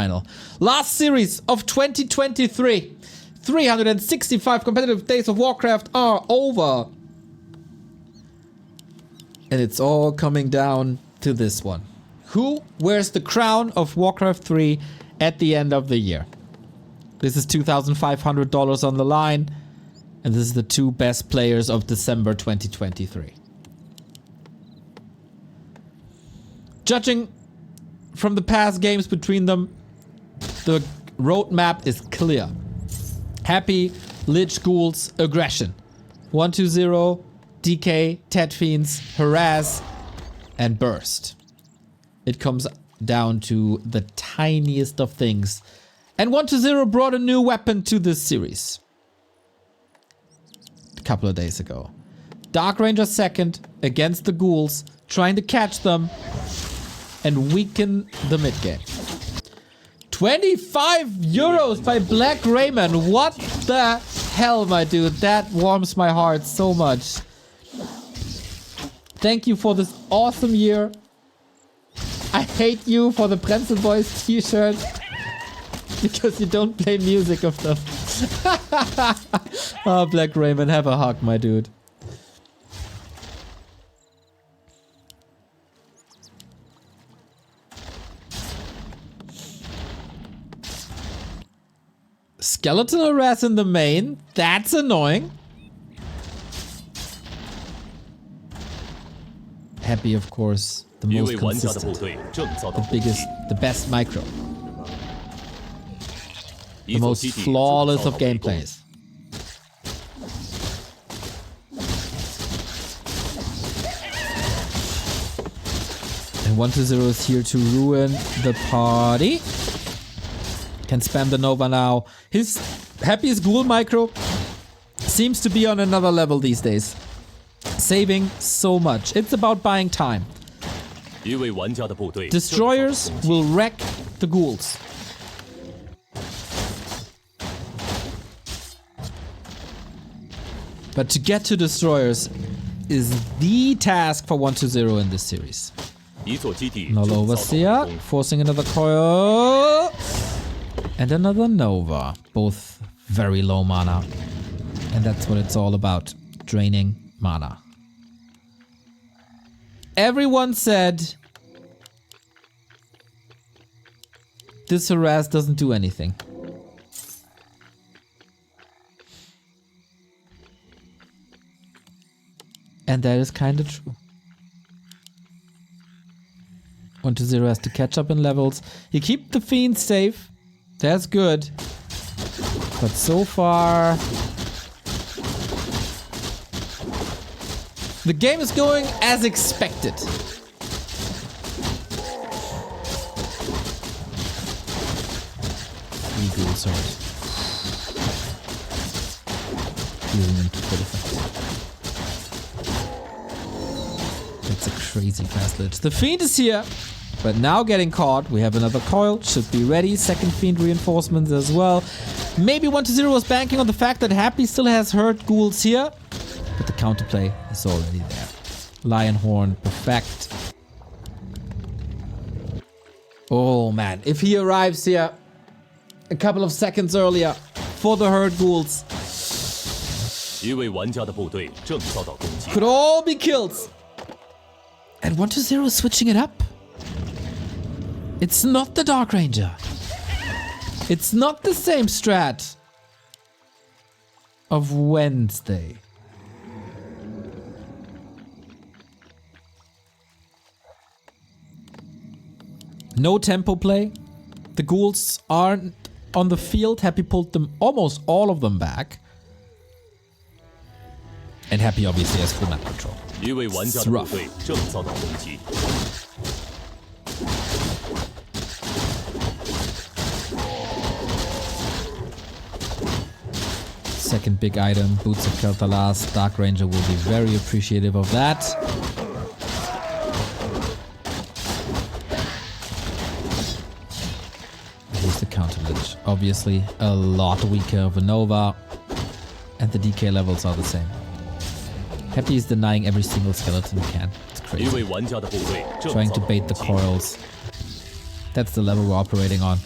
Grandfinal. Last series of 2023. 365 competitive days of Warcraft are over. And it's all coming down to this one. Who wears the crown of Warcraft 3 at the end of the year? This is $2,500 on the line. And this is the two best players of December 2023. Judging from the past games between them, the roadmap is clear. Happy, Lich Ghouls, Aggression. 1-2-0, DK, Tet Fiends, Harass, and Burst. It comes down to the tiniest of things. And 1-2-0 brought a new weapon to this series. A couple of days ago. Dark Ranger second against the Ghouls, trying to catch them and weaken the mid game. 25 euros by Black Raymond. What the hell, my dude? That warms my heart so much. Thank you for this awesome year. I hate you for the Prenzel Boys t-shirt because you don't play music of them. Oh, Black Raymond, have a hug, my dude. Skeleton harass in the main. That's annoying. Happy, of course, the most consistent, the biggest, the best micro. The most flawless of gameplays. And 1-2-0 is here to ruin the party. Can spam the Nova now. His happiest ghoul micro seems to be on another level these days. Saving so much. It's about buying time. Destroyers will wreck the ghouls. But to get to destroyers is the task for 1-2-0 in this series. Null Overseer, forcing another coil. And another Nova. Both very low mana. And that's what it's all about. Draining mana. Everyone said this harass doesn't do anything. And that is kind of true. 1-2-0 has to catch up in levels. You keep the Fiends safe. That's good. But so far, the game is going as expected. Eagle sword. Using them to full effect. That's a crazy fast lich. The Fiend is here. But now getting caught, we have another coil, should be ready, second Fiend reinforcements as well. Maybe 1-2-0 was banking on the fact that Happy still has hurt ghouls here, but the counterplay is already there. Lion Horn, perfect. Oh man, if he arrives here a couple of seconds earlier for the hurt ghouls, could all be kills. And 1-2-0 is switching it up. It's not the Dark Ranger. It's not the same strat of Wednesday. No tempo play. The ghouls aren't on the field. Happy pulled them, almost all of them back. And Happy obviously has full map control. It's rough. Second big item, Boots of Kel'Thalas. Dark Ranger will be very appreciative of that. Here's the counter lich. Obviously, a lot weaker of a Nova. And the DK levels are the same. Happy is denying every single skeleton he can. It's crazy. Trying to bait the coils. That's the level we're operating on.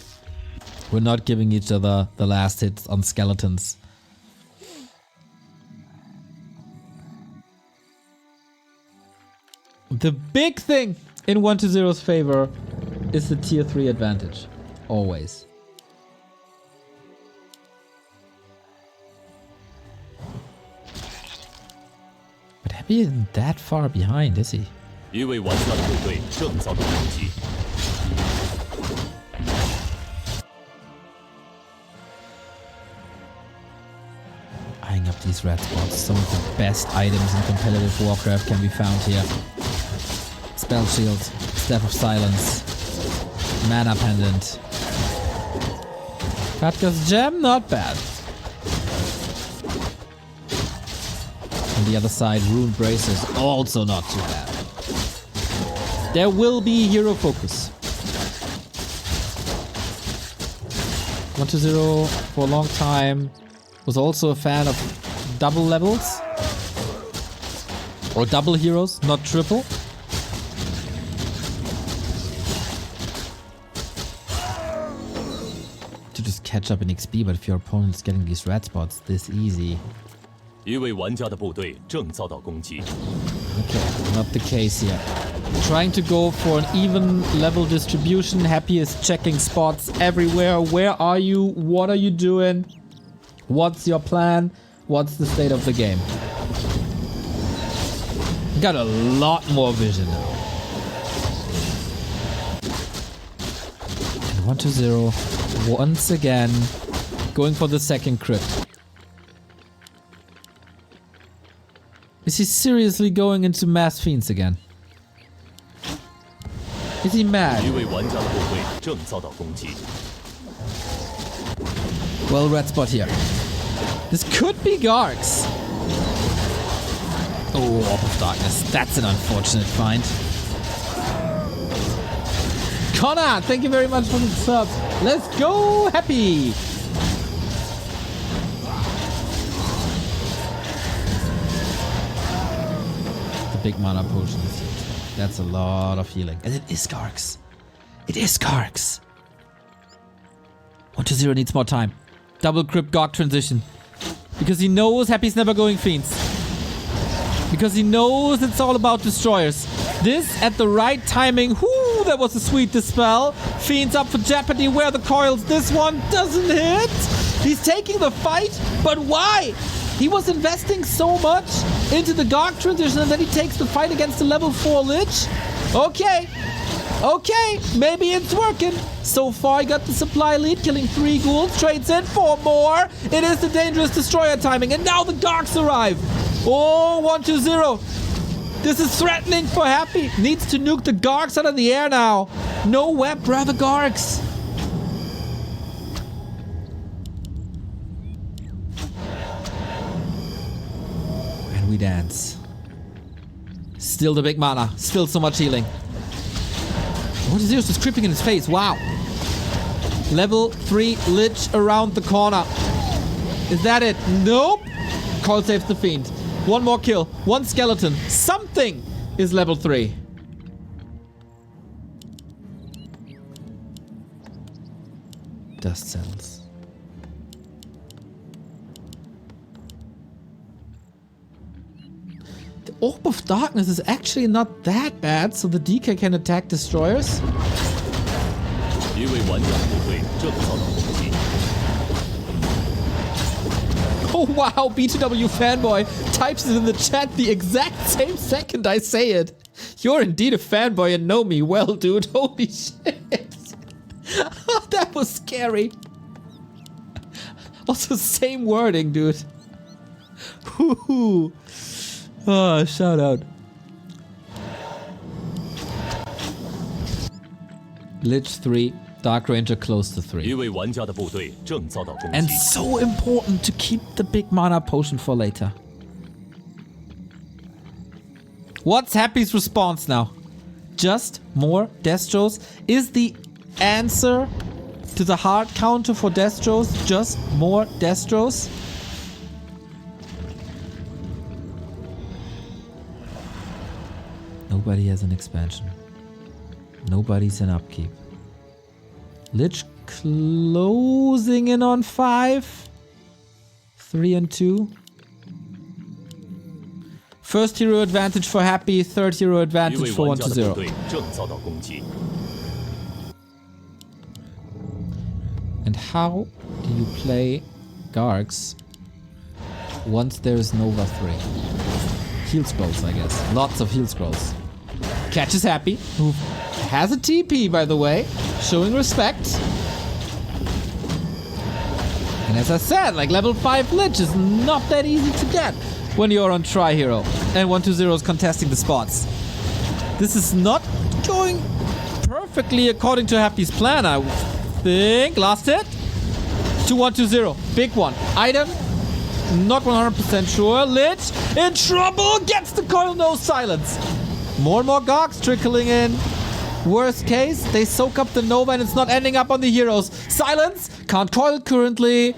We're not giving each other the last hits on skeletons. The big thing in 1-0's favor is the tier 3 advantage. Always. But Happy isn't that far behind, is he? 一位玩家的部队正遭到攻击。 Eyeing up these red spots. Some of the best items in competitive Warcraft can be found here. Spell Shield, Staff of Silence, Mana Pendant. Katka's Gem, not bad. On the other side, Rune Braces, also not too bad. There will be hero focus. 1-0 for a long time. Was also a fan of double levels. Or double heroes, not triple. To just catch up in XP, but if your opponent's getting these red spots this easy. 一位玩家的部队正遭到攻击。 Okay, not the case here. Trying to go for an even level distribution. Happy is checking spots everywhere. Where are you? What are you doing? What's your plan? What's the state of the game? Got a lot more vision now. And 1-0 once again going for the second crit. Is he seriously going into mass fiends again? Is he mad? 一位玩家的部队正遭到攻击。 Well, red spot here. This could be Gargs. Oh, Orb of Darkness. That's an unfortunate find. Connor, thank you very much for the sub. Let's go, Happy. The big mana potion is huge. That's a lot of healing. And it is Gargs. It is Gargs. 1-0 needs more time. Double Crypt Garg transition. Because he knows Happy's never going Fiends. Because he knows it's all about Destroyers. This at the right timing. Whoo, that was a sweet dispel. Fiends up for jeopardy. Where are the coils? This one doesn't hit. He's taking the fight, but why? He was investing so much into the Garg transition and then he takes the fight against the level 4 Lich. Okay. Okay, maybe it's working. So far, he got the supply lead, killing 3 ghouls, trades in 4 more. It is the dangerous Destroyer timing, and now the Gargs arrive. Oh, 1-0. This is threatening for Happy. Needs to nuke the Gargs out of the air now. No web, rather Gargs. And we dance. Still the big mana. Still so much healing. 1-0 is just creeping in his face. Wow. Level 3 Lich around the corner. Is that it? Nope. Call saves the Fiend. One more kill. One skeleton. Something is level 3. Dust cells. The Orb of Darkness is actually not that bad, so the DK can attack Destroyers. 一位玩家的部队正遭到攻击。 Oh wow, B2W fanboy types it in the chat the exact same second I say it. You're indeed a fanboy and know me well, dude. Holy shit. That was scary. Also, same wording, dude. Woohoo. Oh, shout out. Lich 3, Dark Ranger close to 3. 一位玩家的部队正遭到攻 And 击。 so important to keep the big mana potion for later. What's Happy's response now? Just more Destros? Is the answer to the hard counter for Destros just more Destros? Nobody has an expansion. Nobody's an upkeep. Lich closing in on 5. 3 and 2. First hero advantage for Happy, third hero 一 advantage 位 for 玩 1 家 to 的 0. 部队正遭到攻击。 And how do you play Gargs once there is Nova 3? Heal scrolls, I guess. Lots of heal scrolls. Catches Happy, who has a TP, by the way, showing respect. And as I said, like level 5 Lich is not that easy to get when you're on Tri-Hero. And 1 to 0 is contesting the spots. This is not going perfectly according to Happy's plan, I think. Last hit. 2 1 2 0. Big one. Item. Not 100% sure. Lich in trouble. Gets the coil. No silence. More and more Gogs trickling in. Worst case, they soak up the Nova and it's not ending up on the heroes. Silence. Can't coil currently.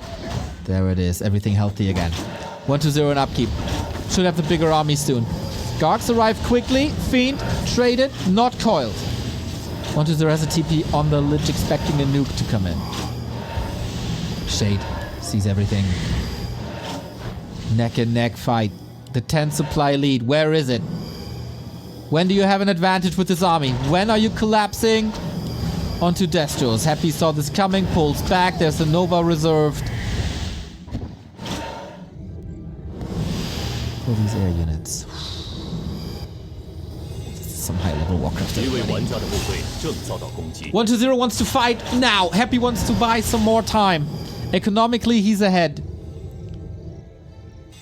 There it is. Everything healthy again. 1 to 0 in upkeep. Should have the bigger army soon. Gogs arrive quickly. Fiend. Traded. Not coiled. 1 to 0 has a TP on the Lich, expecting a nuke to come in. Shade sees everything. Neck and neck fight. The 10 supply lead. Where is it? When do you have an advantage with this army? When are you collapsing onto Destros? Happy saw this coming. Pulls back. There's a Nova reserved. For these air units. Some high-level Warcraft. 一位玩家的部队正遭到攻击。 1 to 0 wants to fight now. Happy wants to buy some more time. Economically, he's ahead.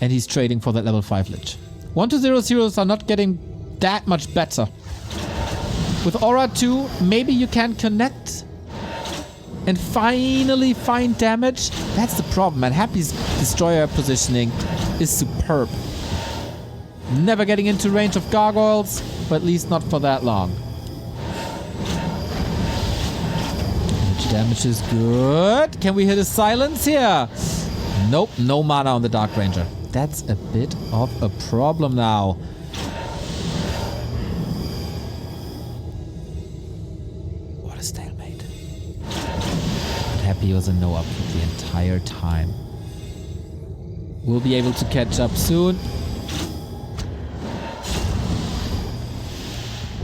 And he's trading for that level 5 Lich. 1 to 0 heroes are not getting that much better. With Aura 2, maybe you can connect and finally find damage. That's the problem, man. Happy's destroyer positioning is superb. Never getting into range of gargoyles, but at least not for that long. Damage is good. Can we hit a silence here? Nope, no mana on the Dark Ranger. That's a bit of a problem now. What a stalemate. But Happy was a no upkeep the entire time. We'll be able to catch up soon.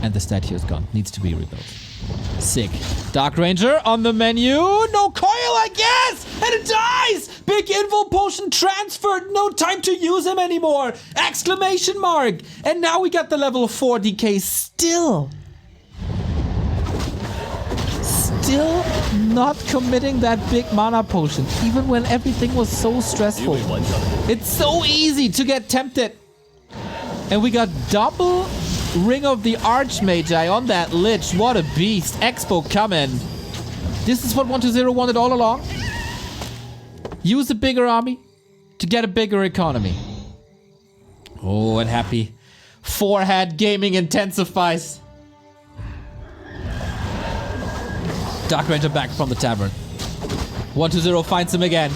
And the statue is gone. Needs to be rebuilt. Sick. Dark Ranger on the menu. No coil, I guess! And it dies! Big invul potion transferred. No time to use him anymore. Exclamation mark. And now we got the level 4 DK still. Still not committing that big mana potion. Even when everything was so 一 stressful. 位玩家的部队 It's so easy to get tempted. And we got double Ring of the Archmagi on that Lich. What a beast. Expo coming. This is what 1 to 0 wanted all along. Use a bigger army to get a bigger economy. Oh, and Happy. Forehead gaming intensifies. Dark Ranger back from the tavern. 1 to 0 finds him again.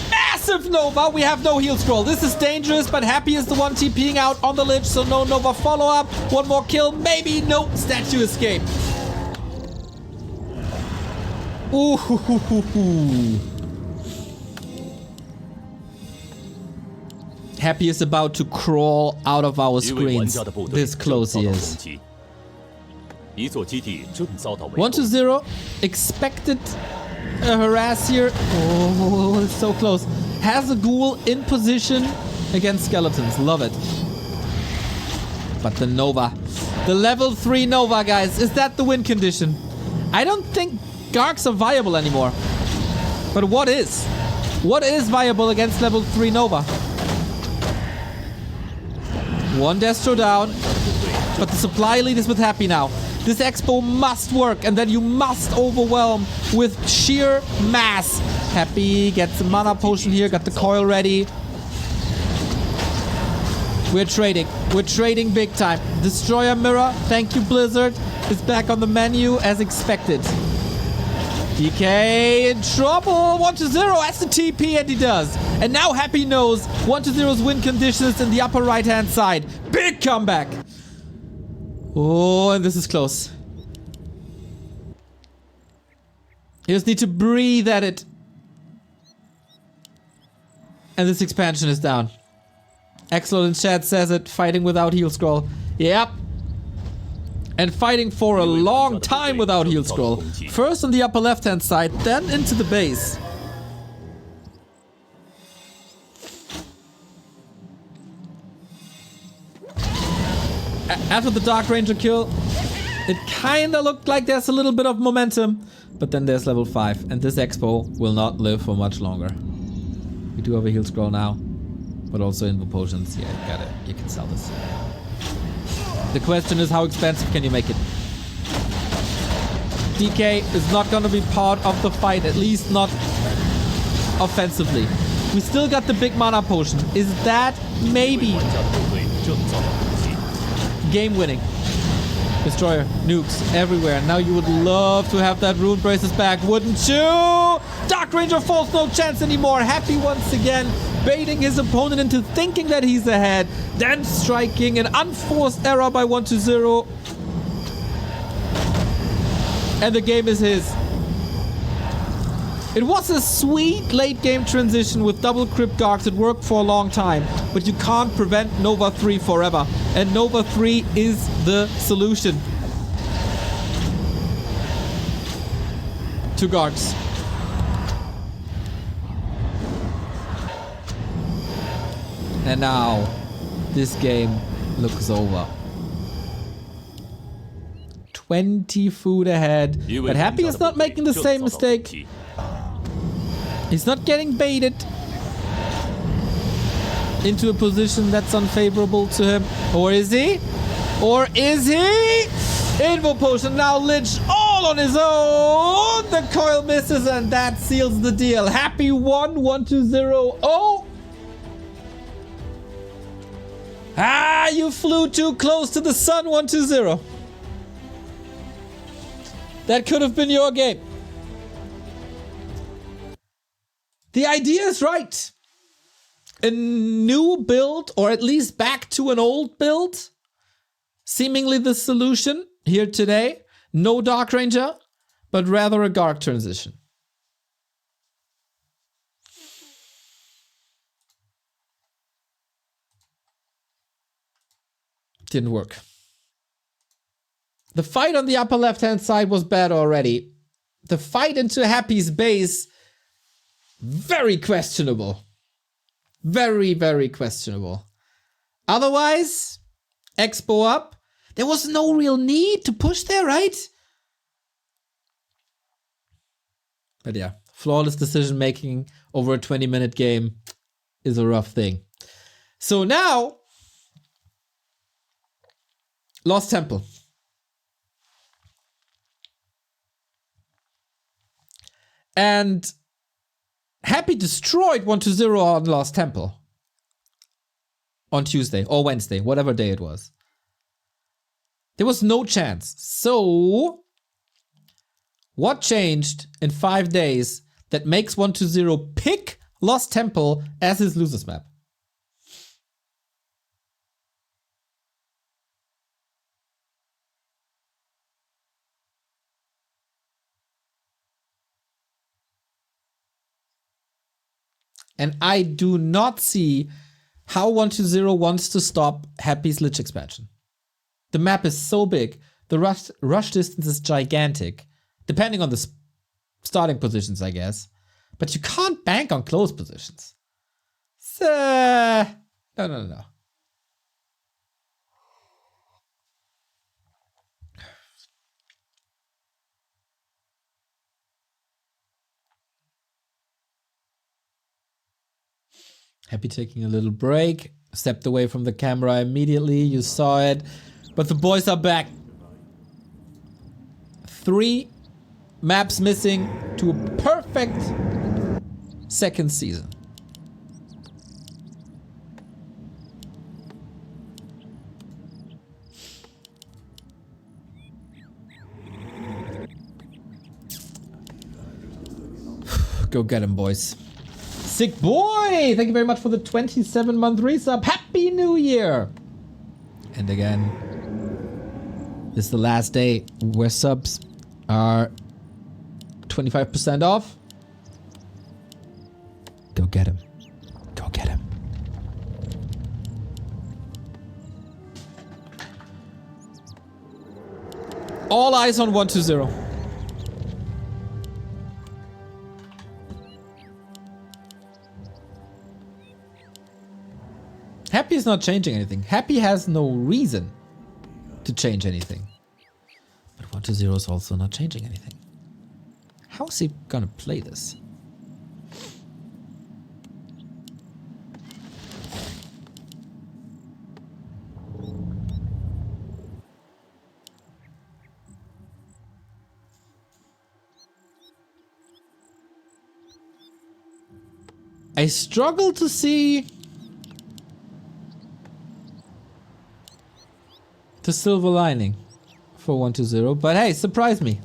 Massive Nova. We have no heal scroll. This is dangerous, but Happy is the one TPing out on the Lich, so no Nova follow-up. One more kill. Maybe. Nope. Statue escape. Ooh. Happy is about to crawl out of our 一位玩 screens. 家的部队 This 正 close 遭 he 到 is. 攻击。一座基地正遭到围 1 to 攻。 0. Expected a harass here. Oh, it's so close. Has a ghoul in position against skeletons. Love it. But the Nova. The level 3 Nova, guys. Is that the win condition? I don't think Gargs are viable anymore. But what is? What is viable against level 3 Nova? One Destro down. But the supply lead is with Happy now. This expo must work, and then you must overwhelm with sheer mass. Happy gets the mana potion here, got the coil ready. We're trading. We're trading big time. Destroyer Mirror, thank you Blizzard, is back on the menu as expected. DK in trouble. 1 to 0 has the TP, and he does. And now Happy knows 1 to 0's win conditions in the upper right hand side. Big comeback. Oh, and this is close. You just need to breathe at it. And this expansion is down. Excellent in chat says it. Fighting without heal scroll. Yep. And fighting for a long time without heal scroll. First on the upper left hand side, then into the base. After the Dark Ranger kill, it kinda looked like there's a little bit of momentum. But then there's level 5. And this expo will not live for much longer. We do have a heal scroll now. But also invo potions. Yeah, you got it. You can sell this. The question is, how expensive can you make it? DK is not gonna be part of the fight, at least not offensively. We still got the big mana potion. Is that maybe game winning? Destroyer, nukes everywhere. Now you would love to have that rune braces back, wouldn't you? Dark Ranger falls no chance anymore. Happy once again, baiting his opponent into thinking that he's ahead, then striking an unforced error by 1-0. And the game is his. It was a sweet late game transition with double Crypt Gargs. It worked for a long time, but you can't prevent Nova 3 forever. And Nova 3 is the solution to Gargs. And now, this game looks over. 20 food ahead. But Happy is not making the same mistake. He's not getting baited into a position that's unfavorable to him. Or is he? Or is he? Invo potion now Lich all on his own. The coil misses and that seals the deal. Happy 1-1-2-0. Oh! Ah, you flew too close to the sun. 1-2-0. That could have been your game. The idea is right. A new build, or at least back to an old build. Seemingly the solution here today. No Dark Ranger, but rather a Garg transition. Didn't work. The fight on the upper left-hand side was bad already. The fight into Happy's base, very questionable. Very, very questionable. Otherwise, Expo up. There was no real need to push there, right? But yeah, flawless decision making over a 20-minute game is a rough thing. So now, Lost Temple. And Happy destroyed 1-0 on Lost Temple. On Tuesday or Wednesday, whatever day it was. There was no chance. So, what changed in 5 days that makes 1-0 pick Lost Temple as his losers map? And I do not see how 1-0 wants to stop Happy's Lich expansion. The map is so big. The rush distance is gigantic. Depending on the starting positions, I guess. But you can't bank on close positions. So, no. Happy taking a little break. Stepped away from the camera immediately. You saw it. But the boys are back. 3 maps missing to a perfect second season. Go get him, boys. Sick boy! Thank you very much for the 27-month resub. Happy New Year! And again, this is the last day where subs are 25% off. Go get him. Go get him. All eyes on 120. Happy is not changing anything. Happy has no reason to change anything. But 120 is also not changing anything. How is he gonna play this? I struggle to see the silver lining for 120, but hey, surprise me.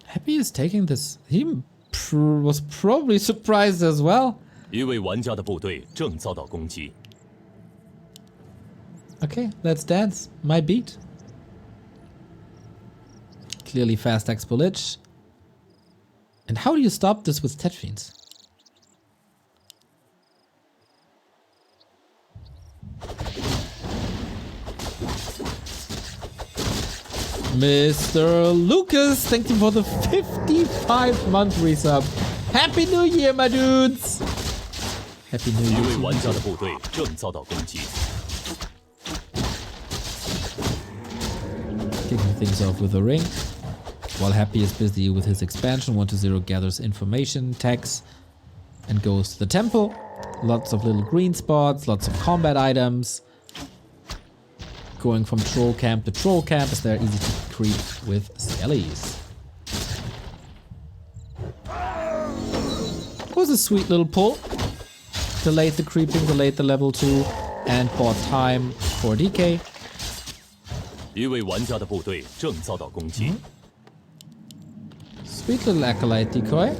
Happy is taking this. He was probably surprised as well. 一位玩家的部队正遭到攻击。 Okay, let's dance. My beat. Clearly fast expo lich. And how do you stop this with Tetfiends? Mr. Lucas, thank you for the 55-month resub. Happy New Year, my dudes! Happy New 一 Year. 位玩家的部队正遭到攻击。 Kicking things off with a ring. While Happy is busy with his expansion, 120 gathers information, tags, and goes to the temple. Lots of little green spots, lots of combat items. Going from troll camp to troll camp as they're easy to creep with skellies. Was a sweet little pull. Delayed the creeping, delayed the level 2, and bought time for DK. 一位玩家的部队正遭到攻击。 Sweet little acolyte decoy.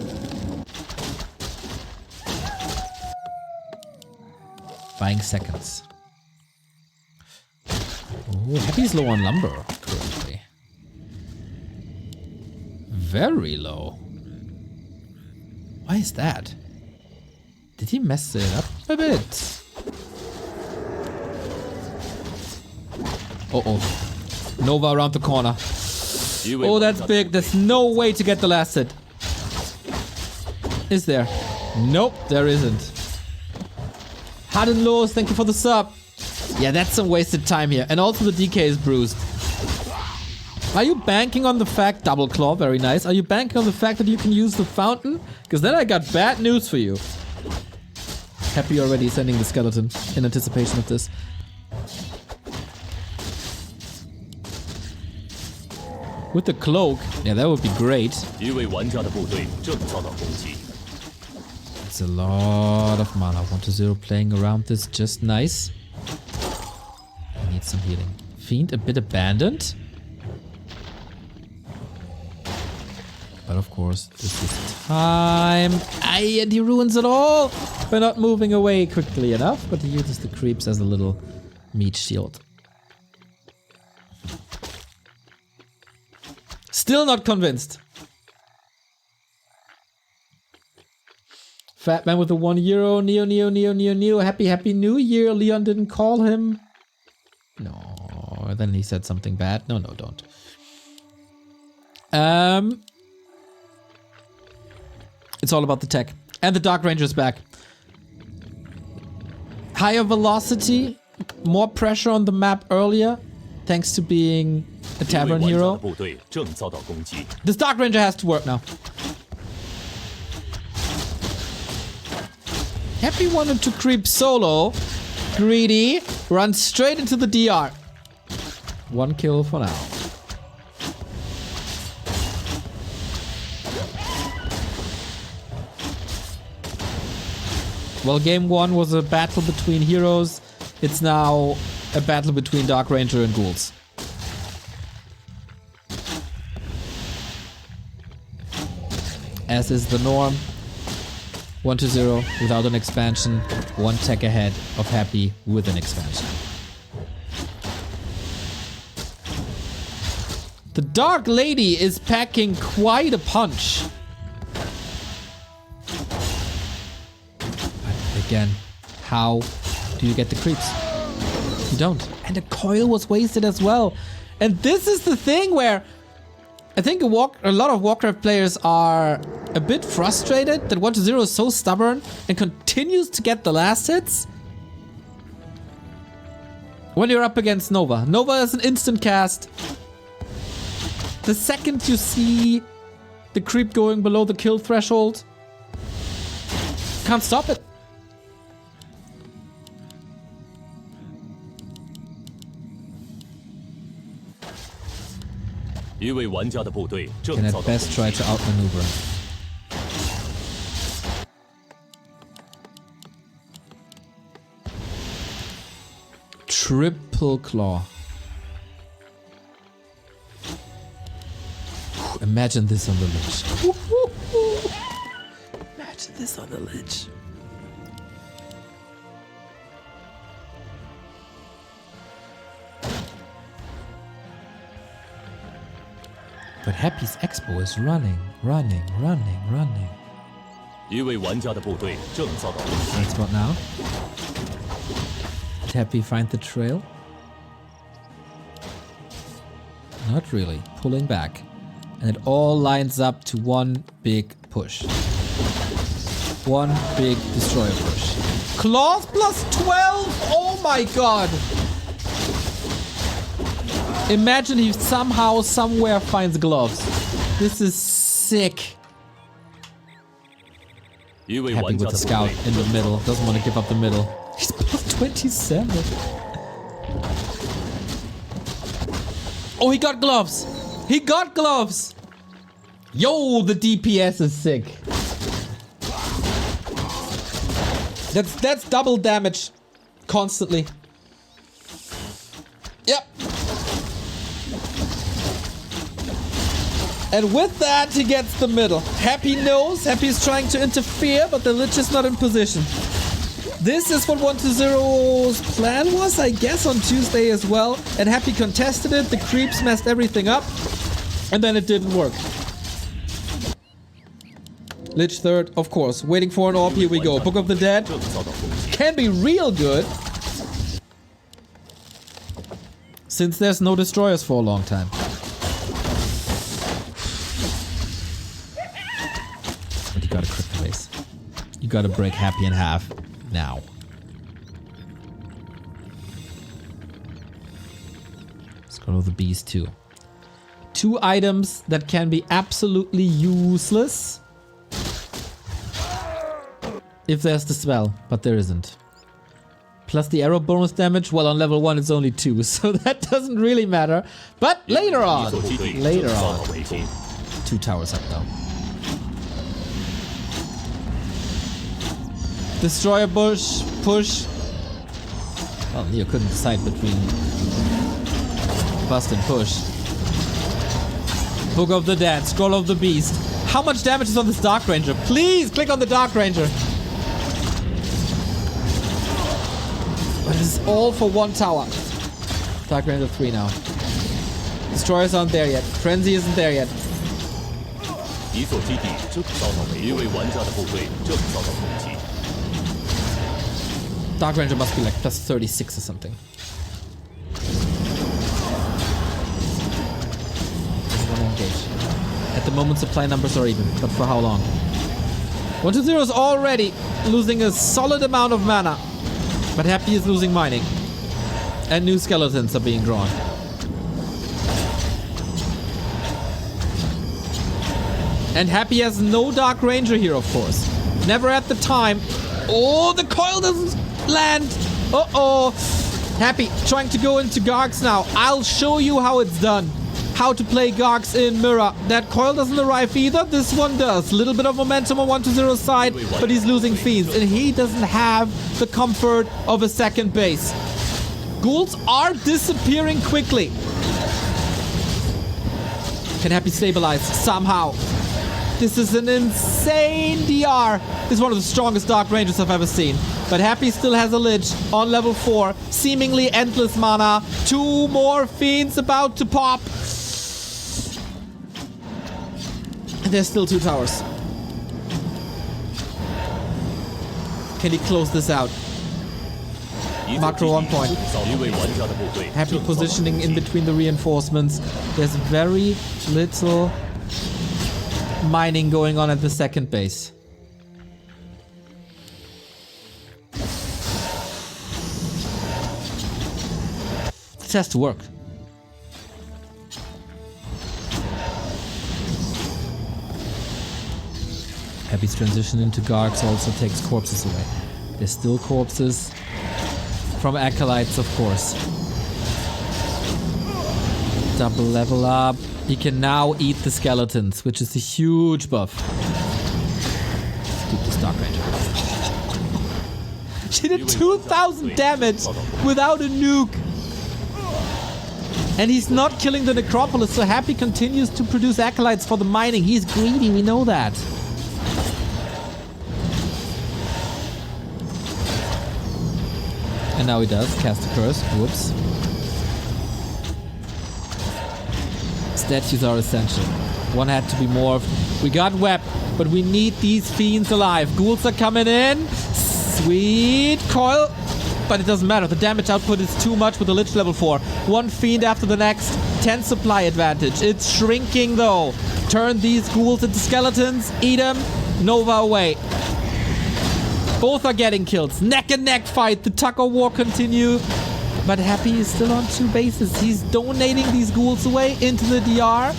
Buying seconds. Oh, Happy's low on lumber currently. Very low. Why is that? Did he mess it up a bit? Uh-oh. Nova around the corner. Oh, that's big. There's no way to get the last hit. Is there? Nope, there isn't. Hard and lows, thank you for the sub. Yeah, that's some wasted time here. And also the DK is bruised. Are you banking on the fact... Double claw, very nice. Are you banking on the fact that you can use the fountain? Because then I got bad news for you. Happy already sending the skeleton in anticipation of this. With the cloak, yeah, that would be great. 一位玩家的部队正遭到攻击。 It's a lot of mana. 120 playing around this just nice. I need some healing. Fiend a bit abandoned. But of course, this is time. Aye, and he ruins it all by not moving away quickly enough. But he uses the creeps as a little meat shield. Still not convinced. Fat man with the €1. Neo. Happy New Year. Leon didn't call him. No. Then he said something bad. No, don't. It's all about the tech. And the Dark Ranger's back. Higher velocity. More pressure on the map earlier. Thanks to being a tavern hero. 部队正遭到攻击。 This Dark Ranger has to work now. Happy wanted to creep solo. Greedy. Runs straight into the DR. 1 kill for now. Well, game 1 was a battle between heroes. It's now a battle between Dark Ranger and ghouls. As is the norm. 120 without an expansion, 1 tech ahead of Happy with an expansion. The Dark Lady is packing quite a punch. But again, how do you get the creeps? You don't. And the coil was wasted as well. And this is the thing where I think a lot of Warcraft players are a bit frustrated that 1-0 is so stubborn and continues to get the last hits. When you're up against Nova. Nova is an instant cast. The second you see the creep going below the kill threshold, can't stop it. 一位玩家的部队正 Can 遭 at 到 best try to outmaneuver. Triple claw. Imagine this on the ledge. Imagine this on the ledge. But Happy's Expo is running. 一位玩家的部队正遭到攻击。 Let's spot now. Did Happy find the trail? Not really. Pulling back. And it all lines up to one big push. One big destroyer push. Claws plus 12! Oh my god! Imagine he somehow, somewhere finds gloves. This is sick. 一位 Happy 玩家 with 的 the 部 scout 队 in the middle. Doesn't want to give up the middle. He's plus 27. Oh, he got gloves. He got gloves. Yo, the DPS is sick. That's double damage constantly. Yep. And with that, he gets the middle. Happy knows. Happy is trying to interfere, but the Lich is not in position. This is what 1-0's plan was, I guess, on Tuesday as well. And Happy contested it. The creeps messed everything up. And then it didn't work. Lich third, of course. Waiting for an AWP. Here we go. Book of the Dead. 正遭到攻击。 Can be real good. Since there's no destroyers for a long time. But you gotta crit the base. You gotta break Happy in half. Now. Let's go to the bees too. Two items that can be absolutely useless. If there's the spell, but there isn't. Plus the arrow bonus damage, well on level 1 it's only 2, so that doesn't really matter. But later on! 一座基地 Later 正遭 on. 到围攻。 2 towers up though. Destroyer bush, push. Well, Neo couldn't decide between bust and push. Book of the Dead, Scroll of the Beast. How much damage is on this Dark Ranger? Please click on the Dark Ranger. But this is all for 1 tower. Dark Ranger 3 now. Destroyers aren't there yet. Frenzy isn't there yet. 一座基地正遭到围攻。一位玩家的部隊正遭到攻击。 Dark Ranger must be like plus 36 or something. Doesn't want to engage. At the moment, supply numbers are even, but for how long? 1-0 is already losing a solid amount of mana, but Happy is losing mining. And new skeletons are being drawn. And Happy has no Dark Ranger here, of course. Never at the time. Oh, the coil doesn't land. Uh-oh. Happy trying to go into Gargs now. I'll show you how it's done. How to play Gargs in Mirror. That coil doesn't arrive either. This one does. Little bit of momentum on 1-0's side, but he's losing Fiends. And he doesn't have the comfort of a second base. Ghouls are disappearing quickly. Can Happy stabilize somehow? This is an insane DR. This is one of the strongest Dark Rangers I've ever seen. But Happy still has a Lich on level 4. Seemingly endless mana. 2 more Fiends about to pop. There's still 2 towers. Can he close this out? Macro 1 point. Happy positioning in between the reinforcements. There's very little mining going on at the second base. This has to work. Happy's transition into Gargs also takes corpses away. There's still corpses from Acolytes, of course. Double level up. He can now eat the skeletons, which is a huge buff. Keep this Dark Ranger. She did 2,000 damage without a nuke. And he's not killing the Necropolis, so Happy continues to produce Acolytes for the mining. He's greedy, we know that. And now he does cast a curse. Whoops. Statues are essential. One had to be morphed. We got Web, but we need these fiends alive. Ghouls are coming in. Sweet coil. But it doesn't matter. The damage output is too much with the Lich level 4. One fiend after the next. 10 supply advantage. It's shrinking though. Turn these ghouls into skeletons. Eat them. Nova away. Both are getting kills. Neck and neck fight. The tug of war continue. But Happy is still on 2 bases. He's donating these ghouls away into the DR.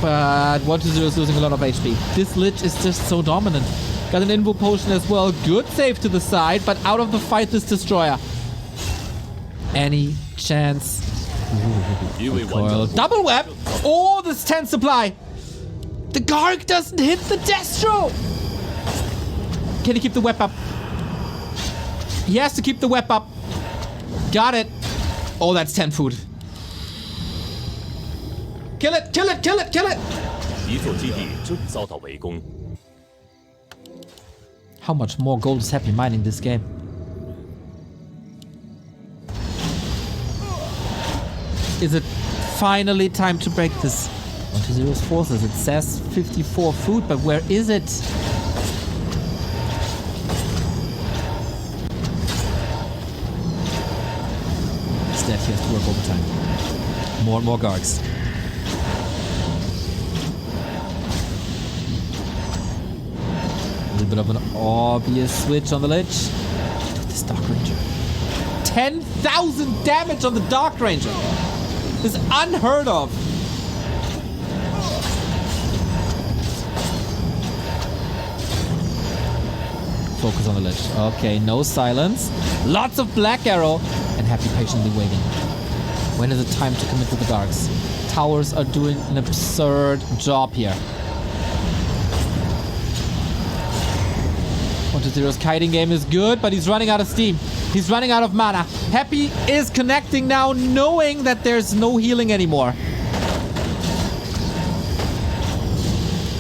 But 1-0 is losing a lot of HP. This Lich is just so dominant. Got an Invo potion as well. Good save to the side, but out of the fight this Destroyer. Any chance? Coil. Double web! Oh, this 10 supply! The Garg doesn't hit the Destro! Can he keep the web up? He has to keep the web up. Got it. Oh, that's 10 food. Kill it, kill it, kill it, kill it! How much more gold is Happy mining this game? Is it finally time to break this? 1-0's forces. It says 54 food, but where is it? Instead, he has to work overtime. More and more Gargs. A little bit of an obvious switch on the Lich. This Dark Ranger. 10,000 damage on the Dark Ranger. This is unheard of. Focus on the Lich. Okay, no silence. Lots of Black Arrow. And Happy patiently waiting. When is it time to commit to the Darks? Towers are doing an absurd job here. 1-0's kiting game is good, but he's running out of steam. He's running out of mana. Happy is connecting now, knowing that there's no healing anymore.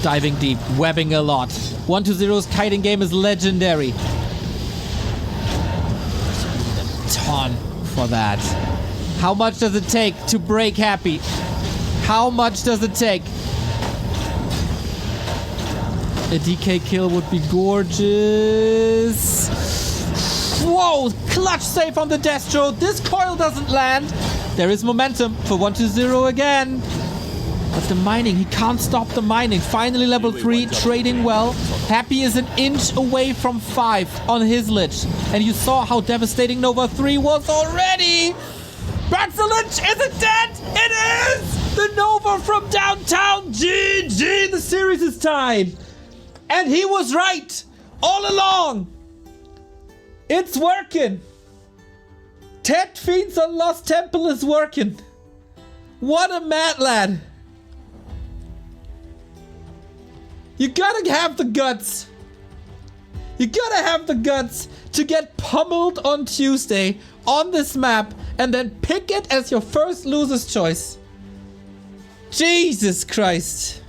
Diving deep, webbing a lot. 1-0's kiting game is legendary. Ton for that. How much does it take to break Happy? How much does it take? A DK kill would be gorgeous. Whoa! Clutch save on the Destro. This coil doesn't land. There is momentum for 1-0 again. But the mining, he can't stop the mining. Finally level 3, trading well. Happy is an inch away from 5 on his Lich. And you saw how devastating Nova 3 was already. But the Lich isn't dead. It is! The Nova from downtown. GG, the series is tied. And he was right all along. It's working. 10 Fiends on Lost Temple is working. What a mad lad. You gotta have the guts. You gotta have the guts to get pummeled on Tuesday on this map and then pick it as your first loser's choice. Jesus Christ.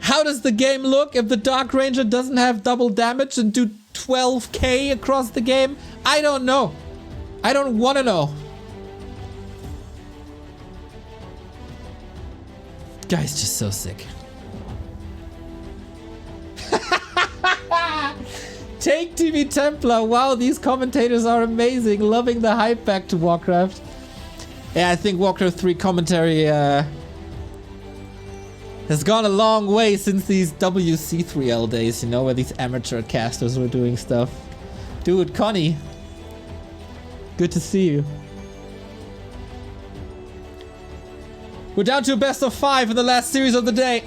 How does the game look if the Dark Ranger doesn't have double damage and do 12k across the game? I don't know. I don't want to know. Guy's just so sick. Take TV Templar. Wow, these commentators are amazing. Loving the hype back to Warcraft. Yeah, I think Warcraft 3 commentary has gone a long way since these WC3 days, you know, where these amateur casters were doing stuff. Dude, Connie. Good to see you. We're down to a best of 5 in the last series of the day.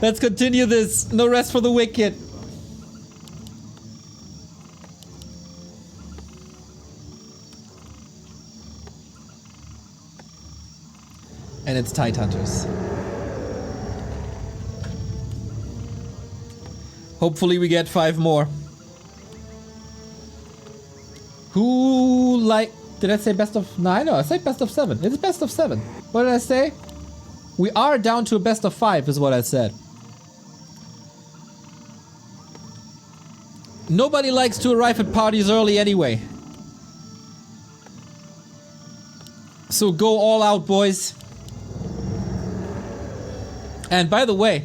Let's continue this. No rest for the wicked. And it's Tide Hunters. Hopefully we get 5 more. Who like... Did I say best of 9? No, I said best of 7. It's best of 7. What did I say? We are down to a best of 5 is what I said. Nobody likes to arrive at parties early anyway. So go all out, boys. And by the way,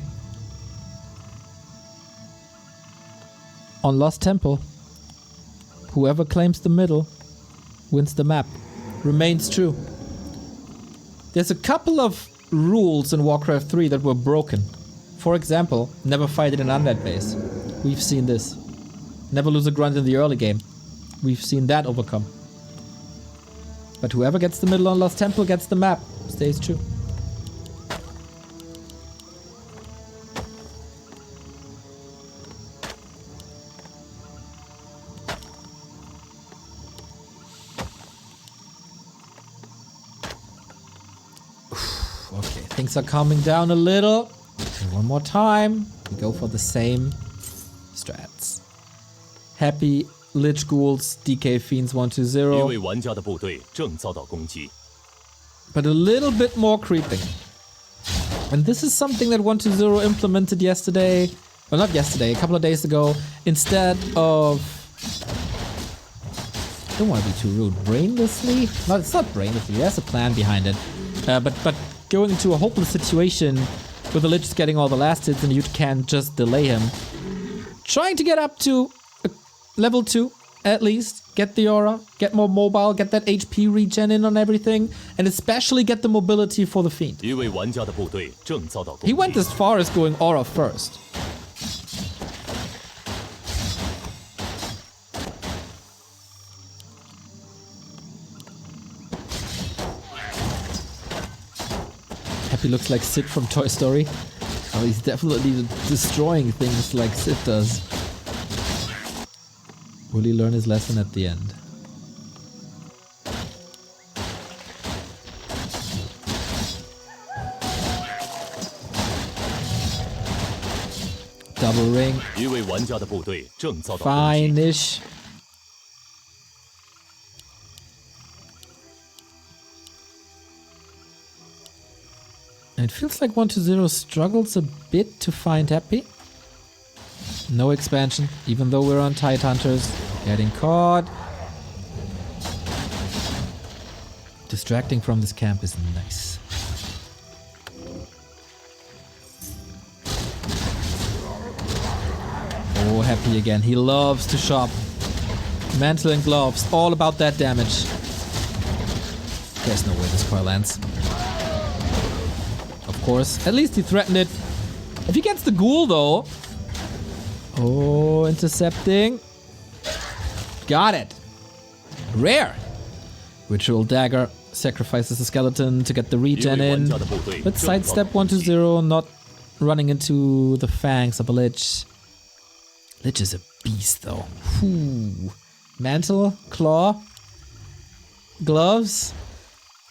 on Lost Temple, whoever claims the middle wins the map. Remains true. There's a couple of rules in Warcraft 3 that were broken. For example, never fight in an undead base. We've seen this. Never lose a grunt in the early game. We've seen that overcome. But whoever gets the middle on Lost Temple gets the map. Stays true. Okay, things are calming down a little. And one more time, we go for the same strats. Happy Lich Ghouls, DK Fiends 120. 一位玩家的部队正遭到攻击。 But a little bit more creeping. And this is something that 120 implemented yesterday. Well, not yesterday, a couple of days ago. Instead of... I don't want to be too rude. Brainlessly? No, it's not brainlessly. There's a plan behind it. But going into a hopeless situation with the Lich is getting all the last hits and you can just delay him. Trying to get up to level 2, at least. Get the aura, get more mobile, get that HP regen in on everything, and especially get the mobility for the Fiend. 一位玩家的部队正遭到攻击。 He went as far as going aura first. Happy looks like Sid from Toy Story. Oh, he's definitely destroying things like Sid does. Will he learn his lesson at the end? Double ring. 一位玩家的部队正遭到攻击。 Fine-ish. It feels like 120 struggles a bit to find Happy. No expansion, even though we're on Tide Hunters. Getting caught. Distracting from this camp is nice. Oh, Happy again. He loves to shop. Mantle and gloves, all about that damage. There's no way this coil lands. Of course, at least he threatened it. If he gets the ghoul though... Oh, intercepting. Got it. Rare. Ritual dagger sacrifices the skeleton to get the regen in. Let's sidestep 120, not running into the fangs of a Lich. Lich is a beast though. Whew. Mantle, claw, gloves.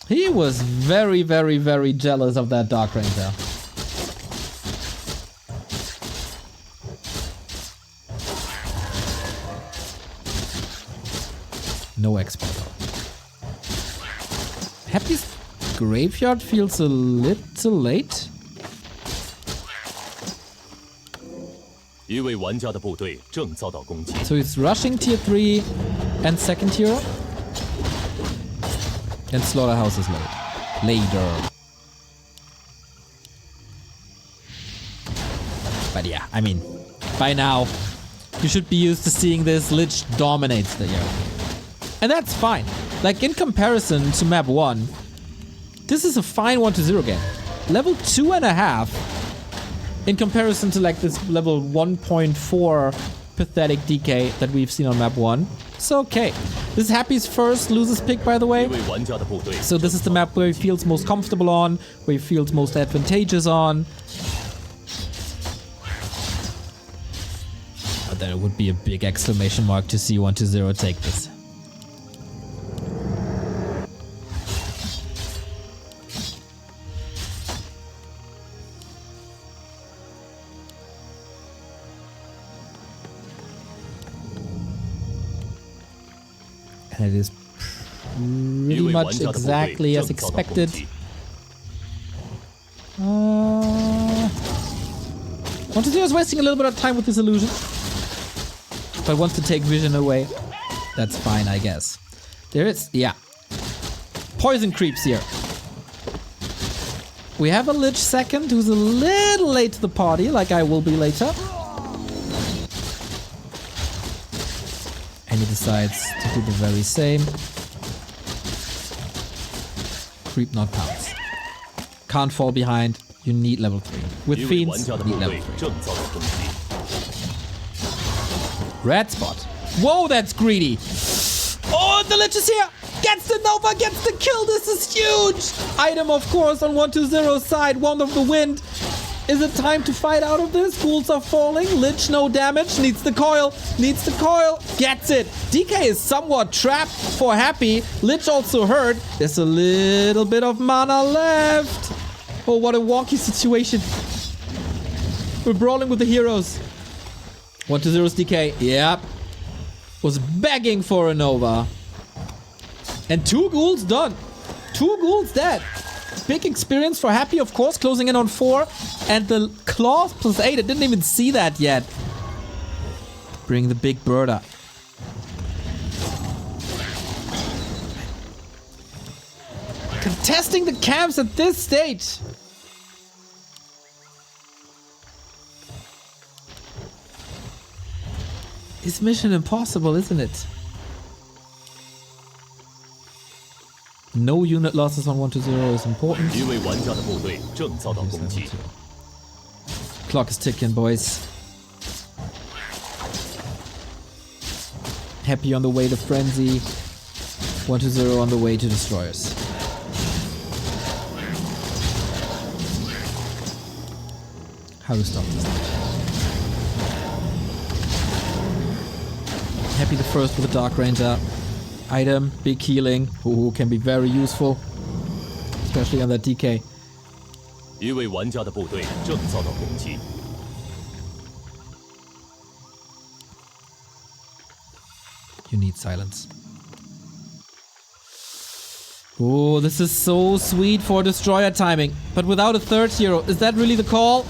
He was very, very, very jealous of that Dark Ranger. No expo though. Happy's graveyard feels a little late. 一位玩家的部队正遭到攻击。 So he's rushing tier 3 and second hero. And slaughterhouse is later. But yeah, I mean, by now, you should be used to seeing this. Lich dominates the hero. And that's fine. Like, in comparison to map 1, this is a fine 1-0 game. Level 2.5 in comparison to like this level 1.4 pathetic DK that we've seen on map 1. It's okay. This is Happy's first losers pick, by the way. So this is the map where he feels most comfortable on, where he feels most advantageous on. But there would be a big exclamation mark to see 1-0 take this. And it is pretty much exactly as expected. 1-0 is wasting a little bit of time with this illusion, but wants to take vision away. That's fine, I guess. There is, yeah. Poison creeps here. We have a Lich second who's a little late to the party, like I will be later. And he decides to do the very same. Creep, not pounce. Can't fall behind. You need level 3. With Fiends, you need level 3. Red spot. Whoa, that's greedy. Oh, the Lich is here. Gets the Nova, gets the kill. This is huge. Item, of course, on 1-0's side. Wand of the Wind. Is it time to fight out of this? Ghouls are falling. Lich, no damage. Needs the coil. Needs the coil. Gets it. DK is somewhat trapped for Happy. Lich also hurt. There's a little bit of mana left. Oh, what a wonky situation. We're brawling with the heroes. 1-0's DK. Yep. Was begging for a Nova. And 2 ghouls done. 2 ghouls dead. Big experience for Happy, of course, closing in on 4. And the claws plus 8, I didn't even see that yet. Bring the big bird up. Contesting the camps at this stage. It's mission impossible, isn't it? No unit losses on 1-0 is important. Clock is ticking, boys. Happy on the way to Frenzy. 1-0 on the way to Destroyers. How to stop this? Happy the first with a Dark Ranger. Item, big healing, ooh, can be very useful, especially on that DK. You need silence. Oh, this is so sweet for destroyer timing, but without a third hero. Is that really the call?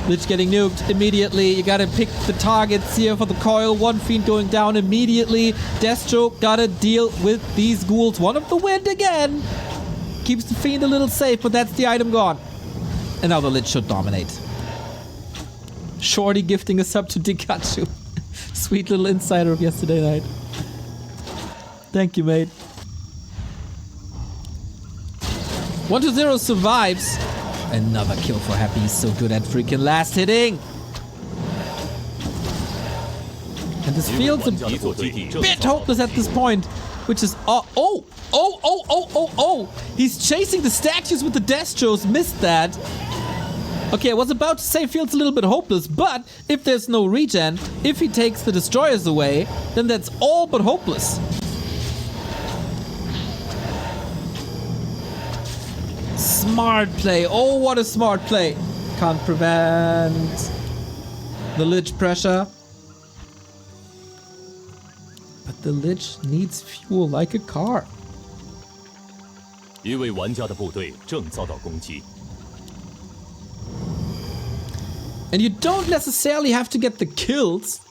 Lich getting nuked immediately. You gotta pick the targets here for the coil. 1 Fiend going down immediately. Destro gotta deal with these ghouls. One of the Wind again. Keeps the Fiend a little safe, but that's the item gone. And now the Lich should dominate. Shorty gifting a sub to Dikachu. Sweet little insider of yesterday night. Thank you, mate. 1-0 survives. Another kill for Happy. He's so good at freaking last hitting. And this feels a bit hopeless at this point. Which is... Oh! He's chasing the statues with the Destros. Missed that. Okay, I was about to say feels a little bit hopeless. But if there's no regen, if he takes the Destroyers away, then that's all but hopeless. Smart play. Oh, what a smart play. Can't prevent the Lich pressure. But the Lich needs fuel like a car. And you don't necessarily have to get the kills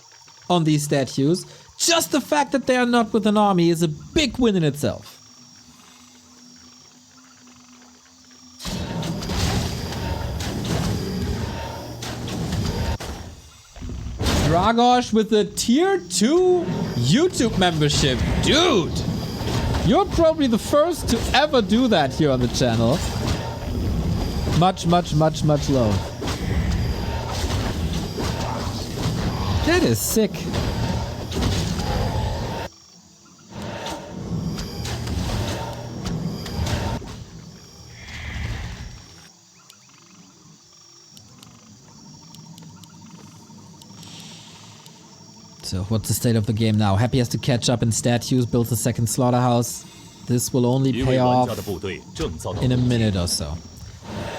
on these statues. Just the fact that they are not with an army is a big win in itself. Dragos with a tier 2 YouTube membership. Dude! You're probably the first to ever do that here on the channel. Much love. That is sick. So, what's the state of the game now? Happy has to catch up in statues, build a second slaughterhouse. This will only pay off in a minute or so.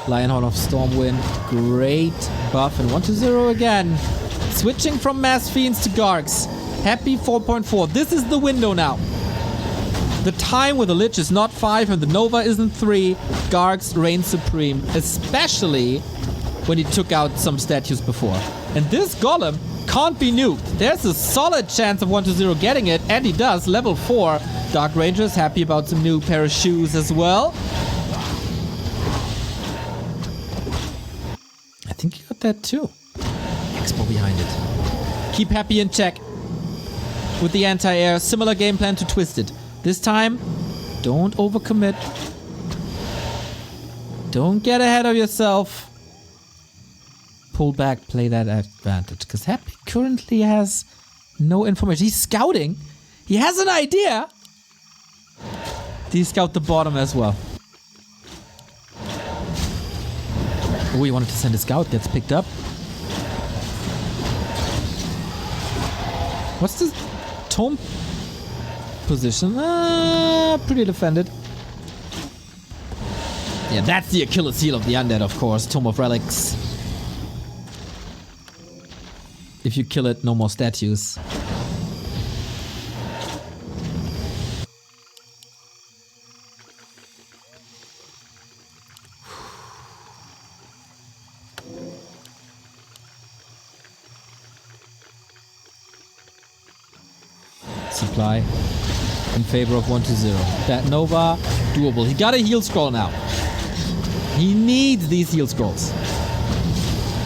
Lionheart of Stormwind, great buff, and 1-0 again. Switching from Mass Fiends to Gargs. Happy 4.4. This is the window now. The time where the Lich is not 5 and the Nova isn't 3. Gargs reign supreme, especially when he took out some statues before. And this Golem can't be nuked. There's a solid chance of 1-0 getting it, and he does. Level 4. Dark Ranger is happy about some new pair of shoes as well. I think you got that too. Expo behind it. Keep Happy in check with the anti-air. Similar game plan to Twisted. This time, don't overcommit. Don't get ahead of yourself. Pull back, play that advantage. Because Happy currently has no information. He's scouting. He has an idea. Did he scout the bottom as well? Oh, he wanted to send a scout. Gets picked up. What's the tome position? Pretty defended. Yeah, that's the Achilles heel of the undead, of course. Tome of Relics. If you kill it, no more statues. Supply in favor of 1-0. That Nova, doable. He got a heal scroll now. He needs these heal scrolls.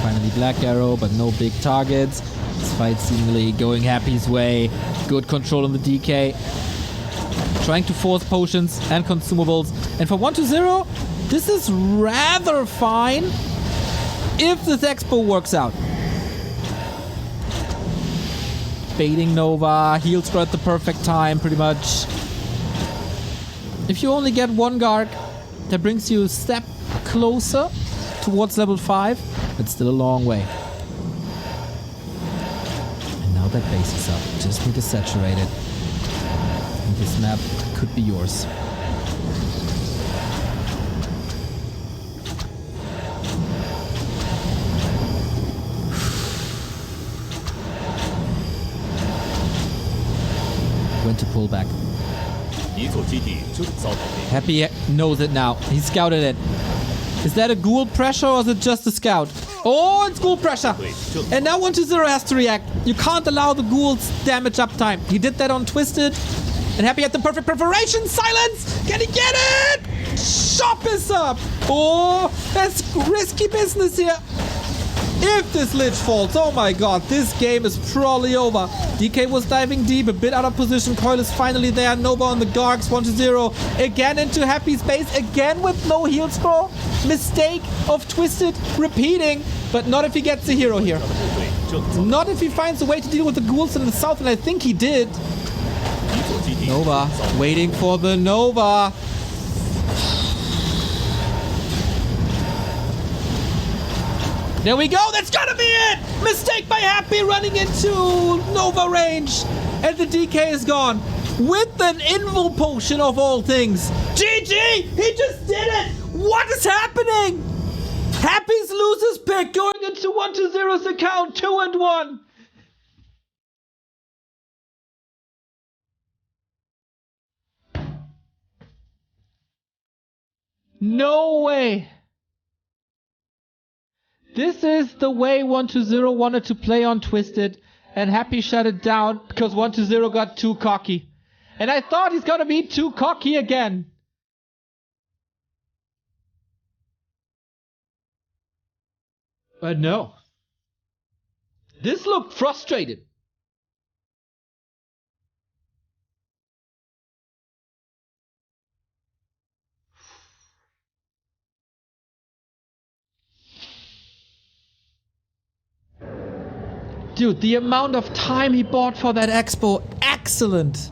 Finally Black Arrow, but no big targets. This fight seemingly going Happy's way. Good control on the DK. Trying to force potions and consumables. And for 1-0, this is rather fine if this expo works out. Baiting Nova, heal scroll at the perfect time, pretty much. If you only get one Garg, that brings you a step closer towards level 5. It's still a long way. And now that base is up. Just need to saturate it. And this map could be yours. When to pull back. Happy knows it now. He scouted it. Is that a ghoul pressure or is it just a scout? Oh, it's ghoul pressure. And now 1-0 has to react. You can't allow the ghouls damage uptime. He did that on Twisted. And Happy had the perfect preparation. Silence! Can he get it? Chop is up. Oh, that's risky business here. If this Lich falls, oh my god, this game is probably over. DK was diving deep, a bit out of position. Coil is finally there. Nova on the Gargs, 1-0. Again into Happy's base, again with no heal scroll. Mistake of Twisted repeating, but not if he gets a hero here. Not if he finds a way to deal with the ghouls in the south, and I think he did. Nova, waiting for the Nova. There we go, that's gotta be it! Mistake by Happy running into Nova range. And the DK is gone. With an invul potion of all things. GG! He just did it! What is happening? Happy's losers pick going into 1-0's account, 2-1. No way. This is the way 120 wanted to play on Twisted, and Happy shut it down because 120 got too cocky. And I thought he's gonna be too cocky again. But no. This looked frustrated. Dude, the amount of time he bought for that expo, excellent.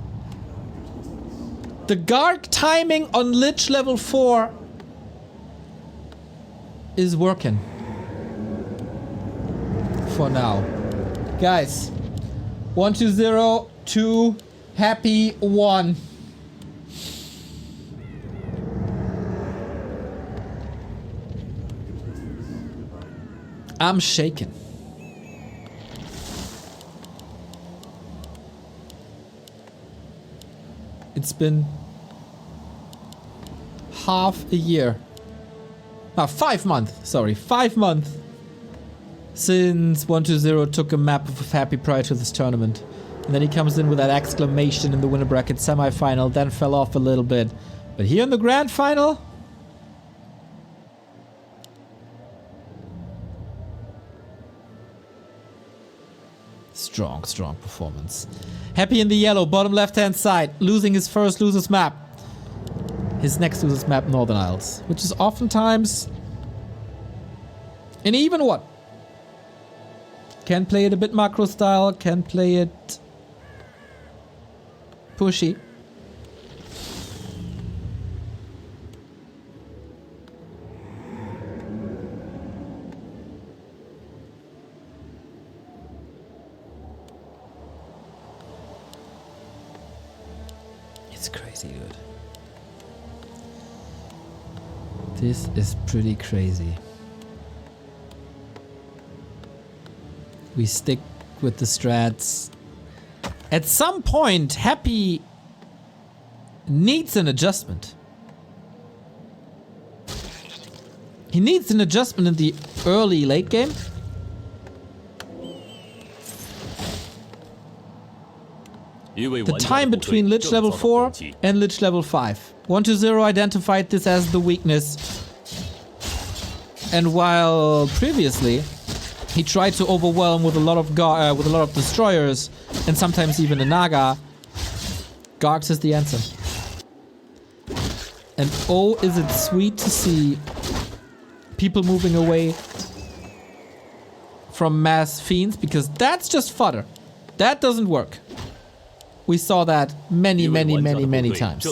The Garg timing on Lich level 4 is working. For now. Guys, 120, 2, Happy 1. I'm shaking. It's been half a year. 5 months, sorry, 5 months since 120 took a map of Happy prior to this tournament. And then he comes in with that exclamation in the winner bracket semi-final, then fell off a little bit. But here in the grand final, strong, strong performance. Happy in the yellow, bottom left-hand side, losing his first losers map. His next losers map, Northern Isles, which is oftentimes an even one. Can play it a bit macro style, can play it pushy. It's crazy, dude. This is pretty crazy. We stick with the strats. At some point, Happy needs an adjustment. He needs an adjustment in the early late game. The time between Lich level 4 and Lich level 5. 120 identified this as the weakness. And while previously he tried to overwhelm with a lot of destroyers and sometimes even a Naga, Gargs is the answer. And oh, is it sweet to see people moving away from mass fiends, because that's just fodder. That doesn't work. We saw that many times.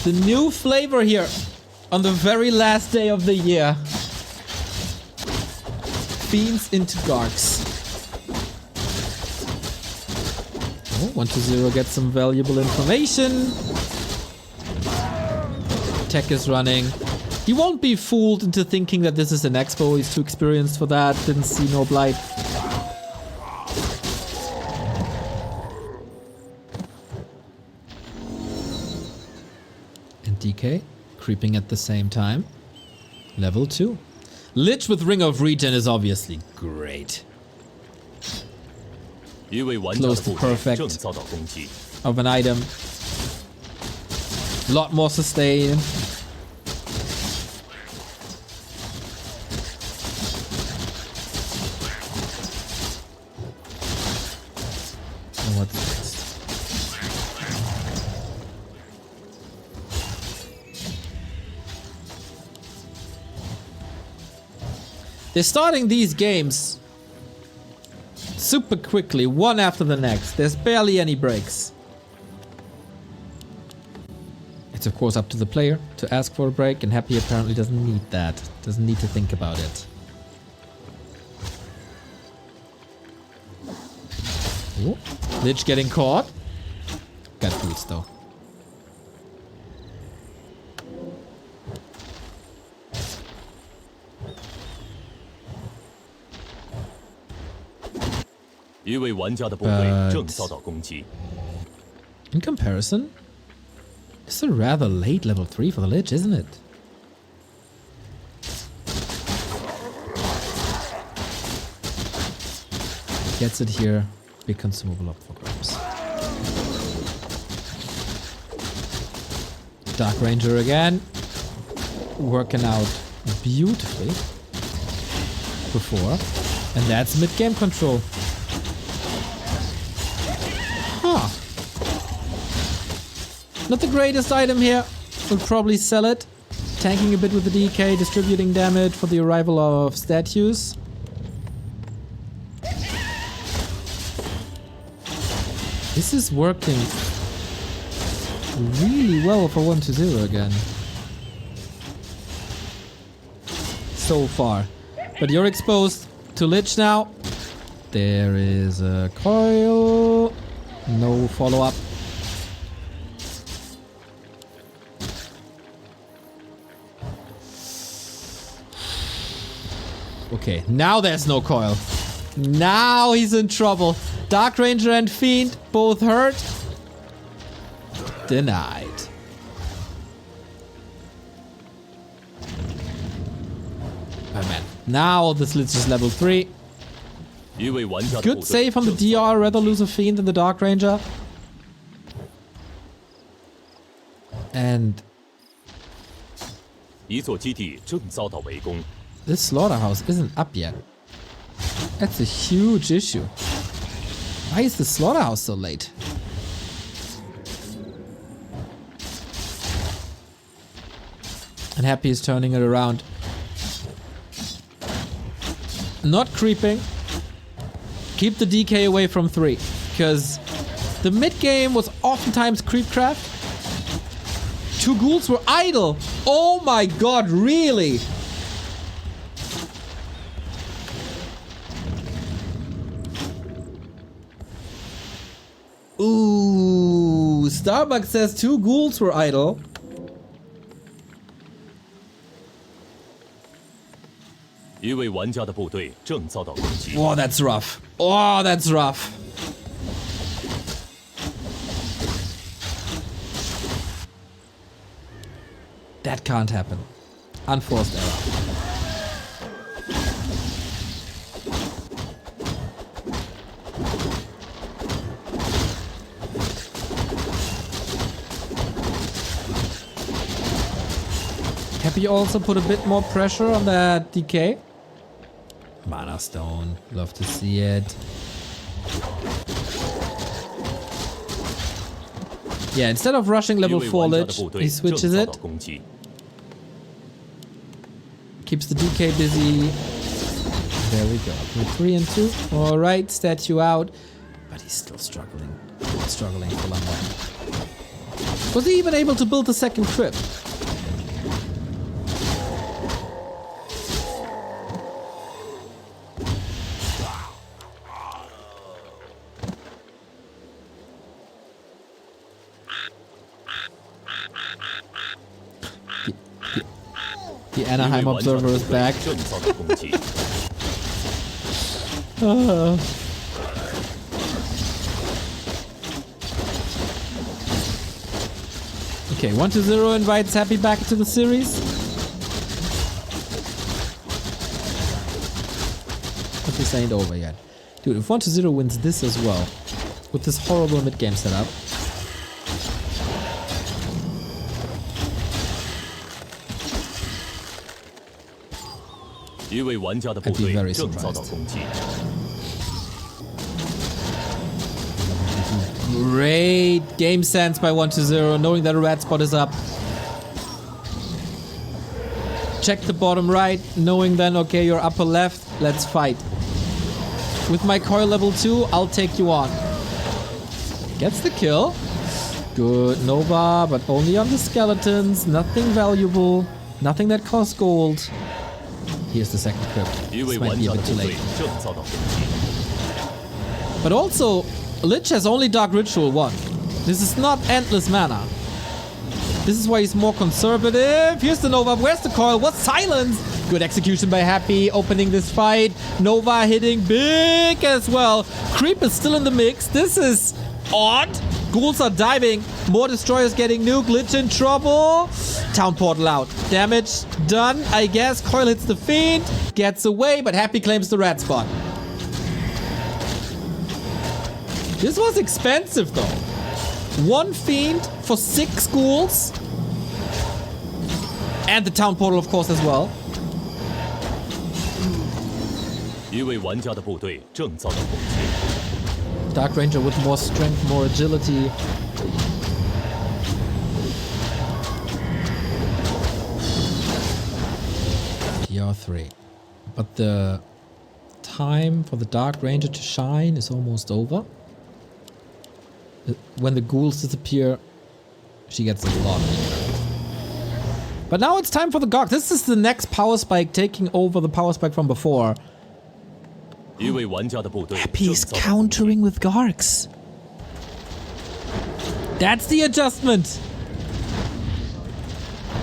The new flavor here on the very last day of the year. Fiends into Gargs. Oh, 120 gets some valuable information. Tech is running. He won't be fooled into thinking that this is an expo. He's too experienced for that. Didn't see no blight. And DK creeping at the same time. Level 2. Lich with Ring of Regen is obviously great. Close to perfect of an item. Lot more sustain. What's next? They're starting these games super quickly, one after the next. There's barely any breaks. It's of course up to the player to ask for a break, and Happy apparently doesn't need that. Doesn't need to think about it. Ooh. Lich getting caught. Got boots though. In comparison, it's a rather late level 3 for the Lich, isn't it? Gets it here. Big consumable up for grabs. Dark Ranger again. Working out beautifully before. And that's mid-game control. Huh. Not the greatest item here. We'll probably sell it. Tanking a bit with the DK, distributing damage for the arrival of statues. This is working really well for 1-0 again. So far. But you're exposed to Lich now. There is a coil. No follow-up. Okay, now there's no coil. Now he's in trouble. Dark Ranger and Fiend both hurt. Denied. Oh man. Now this Lich is level 3. Good save on the DR, rather lose a Fiend than the Dark Ranger. And this slaughterhouse isn't up yet. That's a huge issue. Why is the slaughterhouse so late? And Happy is turning it around. Not creeping. Keep the DK away from 3. Because the mid game was oftentimes creepcraft. 2 ghouls were idle. Oh my god, really? Ooh, Starbucks says 2 ghouls were idle. Oh, that's rough. Oh, that's rough. That can't happen. Unforced error. Happy also put a bit more pressure on that DK. Mana Stone. Love to see it. Yeah, instead of rushing level 4 Lich, he switches it. Keeps the DK busy. There we go. With 3 and 2. Alright, statue out. But he's still struggling. Struggling for long. Was he even able to build the second crypt? The Anaheim Observer is back. Okay, 1-0 invites Happy back to the series. But this ain't over yet. Dude, if 1-0 wins this as well, with this horrible mid-game setup, I'd be very surprised. Great game sense by 1-0, knowing that a red spot is up. Check the bottom right, knowing then, okay, you're upper left, let's fight. With my coil level 2, I'll take you on. Gets the kill. Good Nova, but only on the skeletons, nothing valuable, nothing that costs gold. Here's the second crypt. This might be a bit too late. But also, Lich has only Dark Ritual 1. This is not endless mana. This is why he's more conservative. Here's the Nova. Where's the coil? What silence? Good execution by Happy, opening this fight. Nova hitting big as well. Creep is still in the mix. This is odd. Ghouls are diving. More destroyers getting nuked. Lich in trouble. Town portal out. Damage done, I guess. Coil hits the fiend. Gets away, but Happy claims the red spot. This was expensive though. 1 fiend for 6 ghouls. And the town portal, of course, as well. 一位玩家的部队正遭到攻击。 Dark Ranger with more strength, more agility. TR3. But the time for the Dark Ranger to shine is almost over. When the ghouls disappear, she gets a lot. But now it's time for the Gog. This is the next power spike taking over the power spike from before. 一位玩家的部队 Happy's countering with Gargs. That's the adjustment.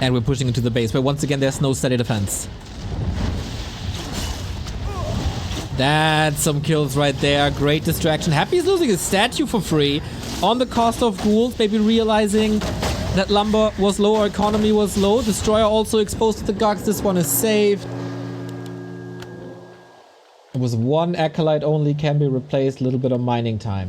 And we're pushing into the base, but once again there's no steady defense. That's some kills right there. Great distraction. Happy's losing his statue for free on the cost of ghouls, maybe realizing that lumber was low or economy was low. Destroyer also exposed to the Gogs. This one is saved. It was 1 acolyte only, can be replaced. A little bit of mining time.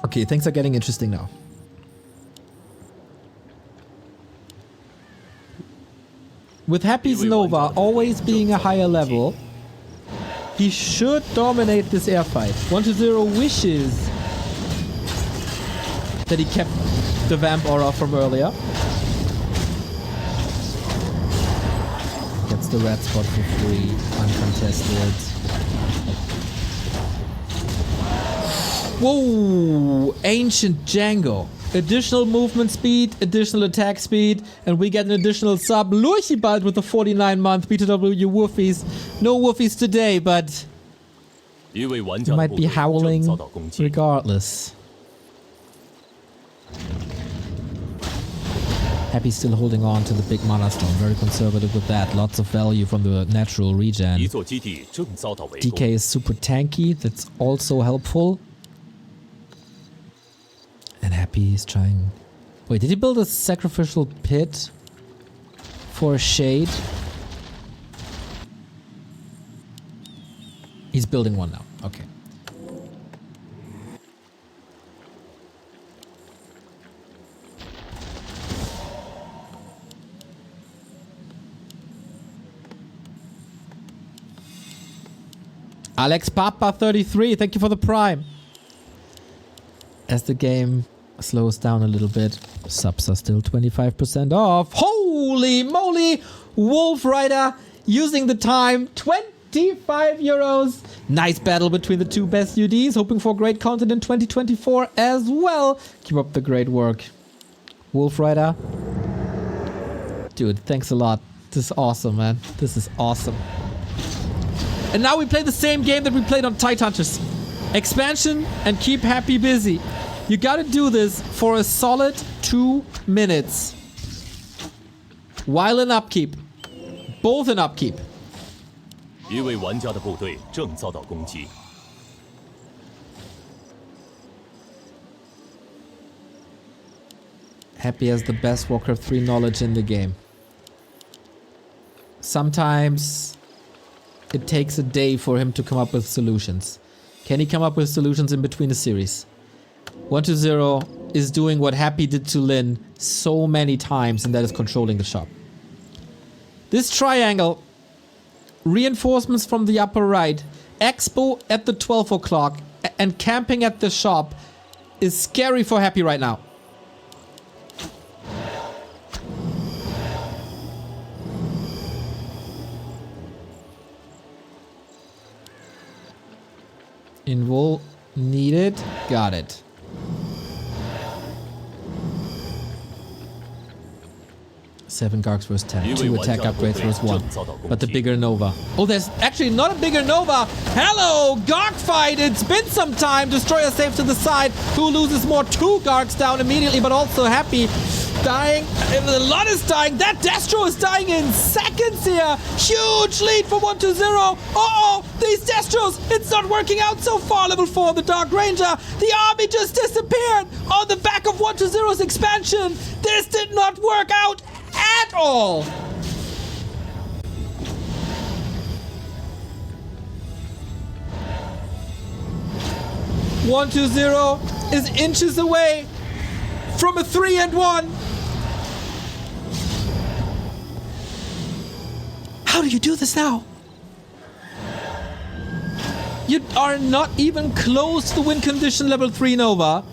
Okay, things are getting interesting now. With Happy's Nova always being a higher level, he should dominate this air fight. 1-0 wishes that he kept the Vamp Aura from earlier. Gets the red spot for free, uncontested. Whoa! Ancient Django. Additional movement speed, additional attack speed, and we get an additional sub. Lurchibald with the 49-month BTW Woofies. No Woofies today, but you might be howling regardless. Happy still holding on to the big mana stone. Very conservative with that. Lots of value from the natural regen. DK is super tanky. That's also helpful. And Happy is trying... Wait, did he build a sacrificial pit for a shade? He's building one now. Okay. Alex Papa 33, thank you for the prime. As the game slows down a little bit, subs are still 25% off. Holy moly! Wolf Rider using the time, 25 euros. Nice battle between the two best UDs. Hoping for great content in 2024 as well. Keep up the great work. Wolf Rider. Dude, thanks a lot. This is awesome, man. This is awesome. And now we play the same game that we played on Tidehunters. Expansion and keep Happy busy. You gotta do this for a solid 2 minutes. While in upkeep. Both in upkeep. 一位玩家的部队正遭到攻击。 Happy has the best Warcraft 3 knowledge in the game. Sometimes it takes a day for him to come up with solutions. Can he come up with solutions in between a series? 1-0 is doing what Happy did to Lin so many times, and that is controlling the shop. This triangle, reinforcements from the upper right, Expo at the 12 o'clock, and camping at the shop is scary for Happy right now. Invul needed. Got it. 7 Gargs versus 10. 一位 2 玩 attack 家的后 upgrades 卫 versus 1. 正遭到攻 But the 击。 bigger Nova. Oh, there's actually not a bigger Nova. Hello, Garg fight. It's been some time. Destroyer safe to the side. Who loses more? 2 Gargs down immediately, but also Happy dying. A lot is dying. That Destro is dying in seconds here. Huge lead for 1-0. Uh-oh, these Destros. It's not working out so far. Level 4, the Dark Ranger. The army just disappeared on the back of 1-0's expansion. This did not work out at all. One 2-0 is inches away from a 3-1. How do you do this now? You are not even close to win condition level 3 Nova.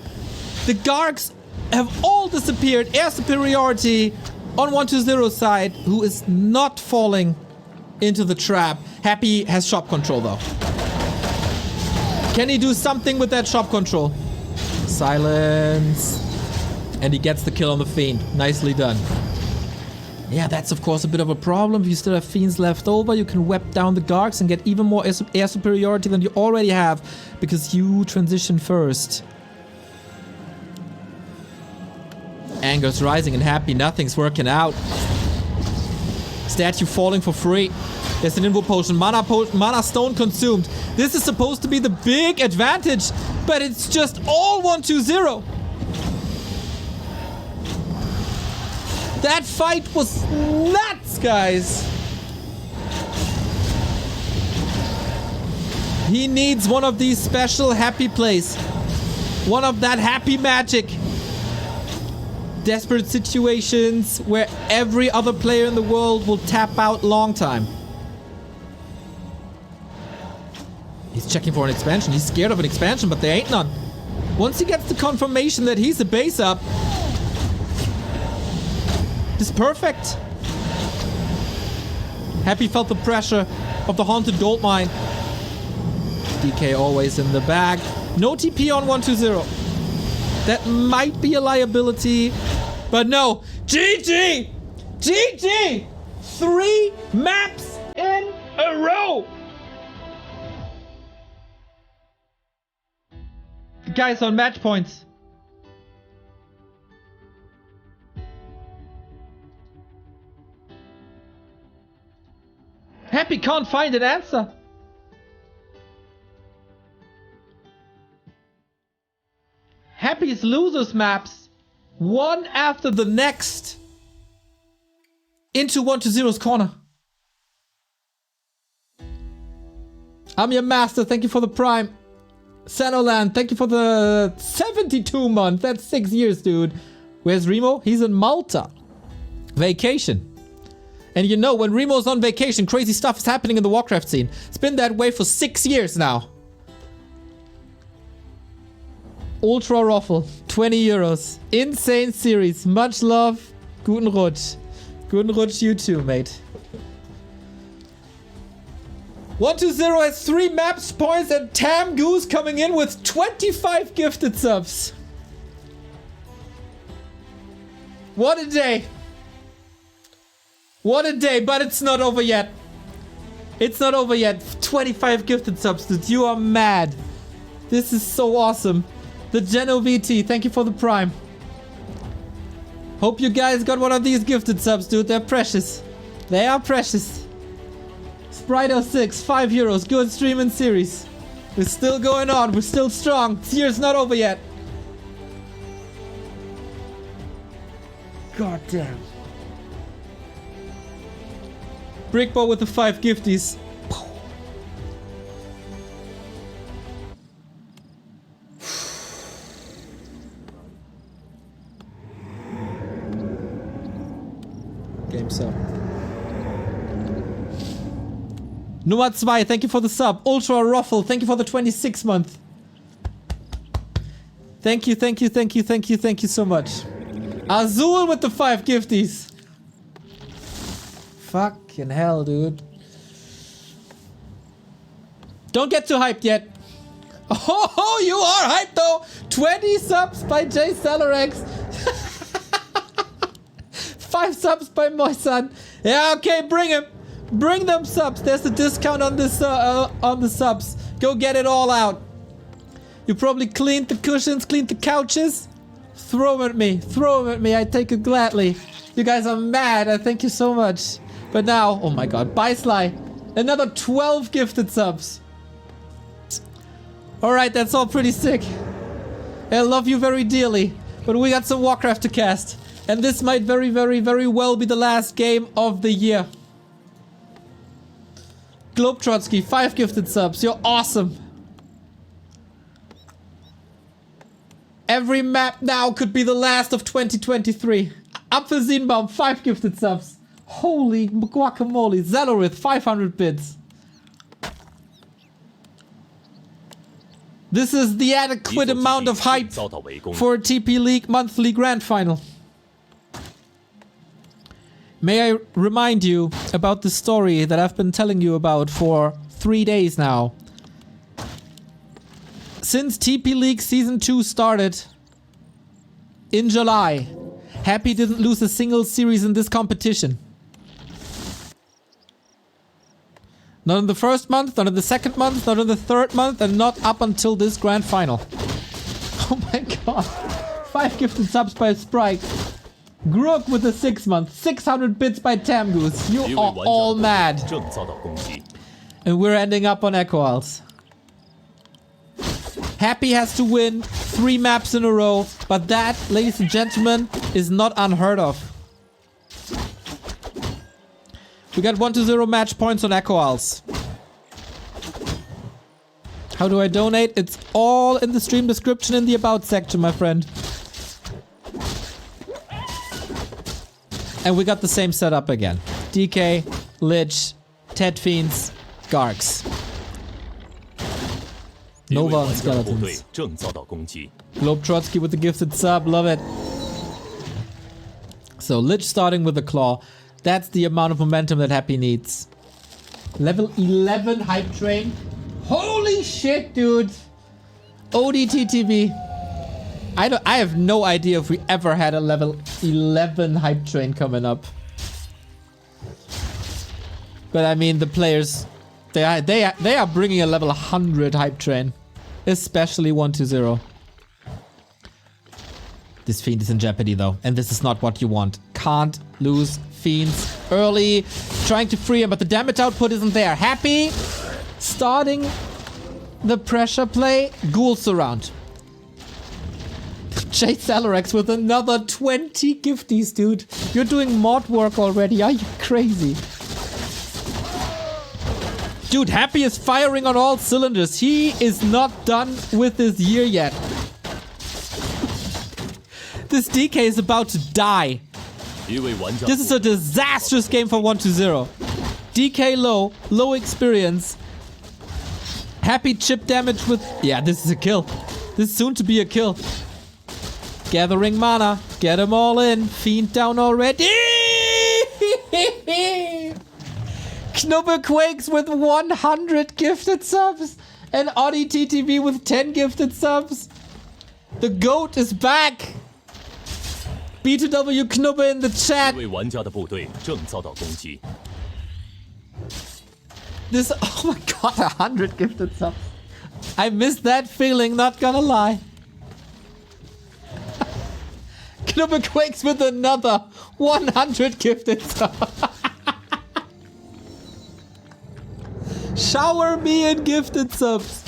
The Gargs have all disappeared. Air superiority on 1-2-0's side, who is not falling into the trap. Happy has shop control though. Can he do something with that shop control? Silence. And he gets the kill on the Fiend. Nicely done. Yeah, that's of course a bit of a problem. If you still have Fiends left over, you can whip down the Gargs and get even more air superiority than you already have, because you transition first. Anger's rising and Happy. Nothing's working out. Statue falling for free. There's an Invo potion. Mana stone consumed. This is supposed to be the big advantage, but it's just all 1-2-0. That fight was nuts, guys. He needs one of these special Happy plays. One of that Happy magic. Desperate situations where every other player in the world will tap out long time. He's checking for an expansion. He's scared of an expansion, but there ain't none. Once he gets the confirmation that he's a base up, it's perfect. Happy felt the pressure of the haunted gold mine. DK always in the bag. No TP on 1-2-0. That might be a liability, but no. GG! GG! 3 maps in a row! The guy's on match points. Happy can't find an answer. Happy's losers maps, one after the next, into 1-2-0's corner. I'm your master. Thank you for the prime. Sanoland, thank you for the 72 month. That's 6 years, dude. Where's Remo? He's in Malta. Vacation. And you know, when Remo's on vacation, crazy stuff is happening in the Warcraft scene. It's been that way for 6 years now. Ultra Ruffle, 20 euros. Insane series. Much love. Guten Rutsch. Guten Rutsch, you too, mate. 1-2-0 has 3 maps points and Tam Goose coming in with 25 gifted subs. What a day. What a day, but it's not over yet. It's not over yet. 25 gifted subs, dude. You are mad. This is so awesome. The Geno VT, thank you for the prime. Hope you guys got one of these gifted subs, dude. They're precious. They are precious. Sprite06, 5 euros. Good stream and series. We're still going on. We're still strong. This year's not over yet. God damn. Brickball with the 5 gifties. Game sub. Nummer 2, thank you for the sub. Ultra Ruffle, thank you for the 26 month. Thank you, thank you, thank you, thank you, thank you so much. Azul with the 5 gifties. Fucking hell, dude. Don't get too hyped yet. Oh, you are hyped though. 20 subs by J Celerex. 5 subs by Moisan. Yeah, okay, bring him. Bring them subs. There's a discount on this on the subs. Go get it all out. You probably cleaned the cushions, cleaned the couches. Throw them at me. Throw them at me. I take it gladly. You guys are mad. I thank you so much. But now, oh my god, bye Sly. Another 12 gifted subs. Alright, that's all pretty sick. I love you very dearly. But we got some Warcraft to cast. And this might very, very, very well be the last game of the year. Globetrotsky, 5 gifted subs. You're awesome. Every map now could be the last of 2023. Apfelsinbaum, 5 gifted subs. Holy guacamole. Zelorith, 500 bits. This is the adequate amount of hype for a TP League monthly grand final. May I remind you about the story that I've been telling you about for 3 days now. Since TP League Season 2 started in July, Happy didn't lose a single series in this competition. Not in the first month, not in the second month, not in the third month, and not up until this grand final. Oh my god. 5 gifted subs by Sprite. Grook with the 6 month. 600 bits by Tamgoose. You are all mad. And we're ending up on equalizes. Happy has to win 3 maps in a row, but that, ladies and gentlemen, is not unheard of. We got 1-0 match points on equalizes. How do I donate? It's all in the stream description in the about section, my friend. And we got the same setup again. DK, Lich, Ted Fiends, Garks. Nova and Skeletons. Globetrotsky with the gifted sub, love it. So Lich starting with the claw. That's the amount of momentum that Happy needs. Level 11 hype train. Holy shit, dude. ODTTV. I have no idea if we ever had a level 11 hype train coming up. But I mean, the players, they are bringing a level 100 hype train, especially 1-0. This Fiend is in jeopardy though, and this is not what you want. Can't lose Fiends early. Trying to free him, but the damage output isn't there. Happy starting the pressure play. Ghouls around. Chase Alarex with another 20 gifties, dude. You're doing mod work already. Are you crazy? Dude, Happy is firing on all cylinders. He is not done with this year yet. This DK is about to die. This is a disastrous game for 1-0. DK low experience. Happy chip damage with... Yeah, this is a kill. This is soon to be a kill. Gathering mana. Get them all in. Fiend down already. Knubbe Quakes with 100 gifted subs. And Audi TTV with 10 gifted subs. The GOAT is back. B2W Knubbe in the chat. This... Oh my god, 100 gifted subs. I miss that feeling, not gonna lie. Knubbe Quakes with another 100 gifted subs. Shower me in gifted subs.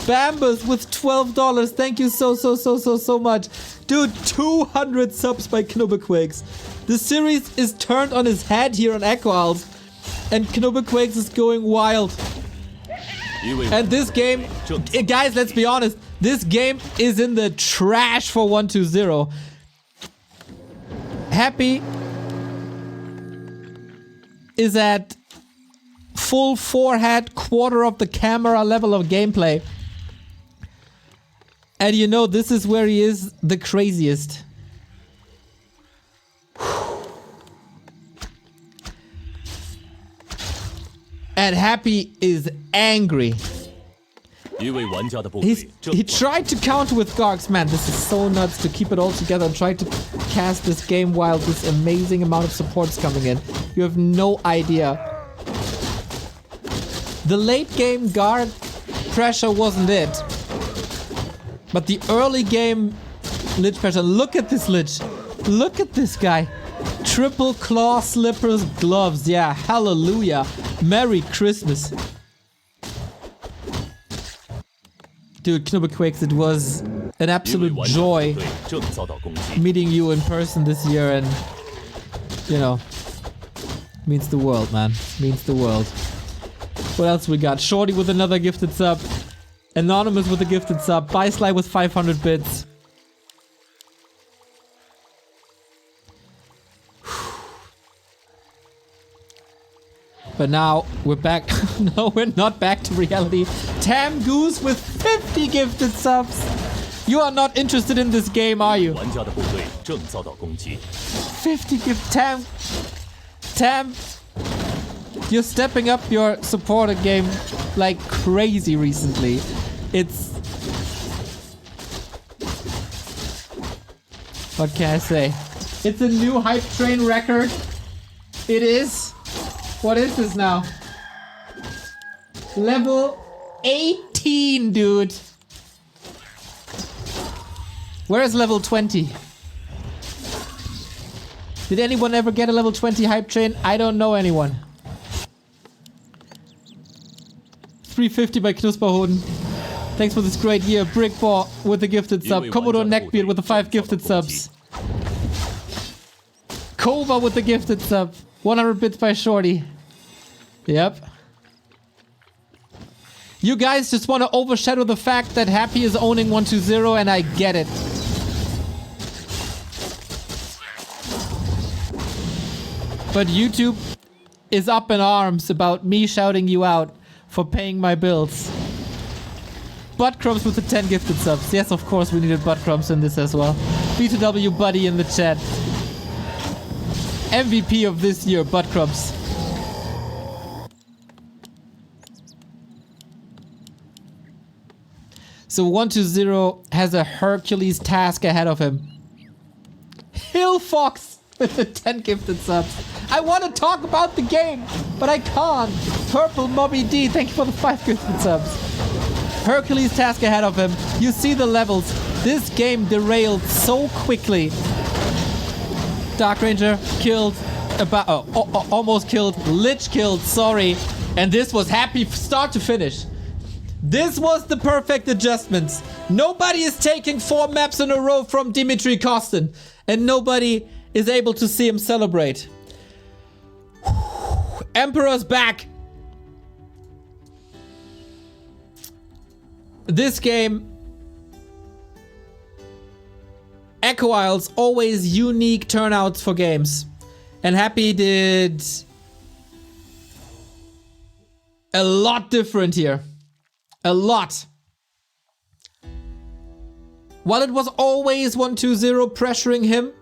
Bambus with $12. Thank you so much. Dude, 200 subs by Knubbe Quakes. The series is turned on his head here on equalizes. And Knubbe Quakes is going wild. And this game, guys, let's be honest. This game is in the trash for 1-0. Happy is at full forehead, quarter of the camera level of gameplay. And you know, this is where he is the craziest. And Happy is angry. 一位玩家的部 He 队正 tried to counter with Gargs. Man, this is so nuts to keep it all together and try to cast this game while this amazing amount of support's coming in. You have no idea. The late game guard pressure wasn't it. But the early game Lich pressure. Look at this Lich. Look at this guy. Triple claw slippers gloves. Yeah, hallelujah. Merry Christmas. Dude, Knubbequakes, it was an absolute joy 正遭到攻击， meeting you in person this year, and you know, means the world, man. Means the world. What else we got? Shorty with another gifted sub. Anonymous with a gifted sub. Bysly with 500 bits. But now we're back. No, we're not back to reality. Tam Goose with 50 gifted subs. You are not interested in this game, are you? 玩家的部队正遭到攻击。 50 gift Tam, you're stepping up your supporter game like crazy recently. It's... What can I say? It's a new hype train record. It is. What is this now? Level 18, dude. Where is level 20? Did anyone ever get a level 20 hype train? I don't know anyone. 350 by Knusperhoden. Thanks for this great year. Brickball with the gifted sub. Commodore Neckbeard with the 5 gifted subs. Kova with the gifted sub. 100 bits by Shorty. Yep. You guys just want to overshadow the fact that Happy is owning 120, and I get it. But YouTube is up in arms about me shouting you out for paying my bills. Buttcrumbs with the 10 gifted subs. Yes, of course we needed Buttcrumbs in this as well. B2W buddy in the chat. MVP of this year, Buttcrumbs. So 120 has a Hercules task ahead of him. Hill Fox with the 10 gifted subs. I want to talk about the game, but I can't. Purple Mobby D, thank you for the 5 gifted subs. Hercules task ahead of him. You see the levels. This game derailed so quickly. Dark Ranger killed, almost killed, Lich killed, sorry. And this was happy start to finish. This was the perfect adjustments. Nobody is taking 4 maps in a row from Dimitri Kostin. And nobody is able to see him celebrate. Emperor's back. This game... Echo Isles, always unique turnouts for games. And Happy did a lot different here. A lot. While it was always 120 pressuring him,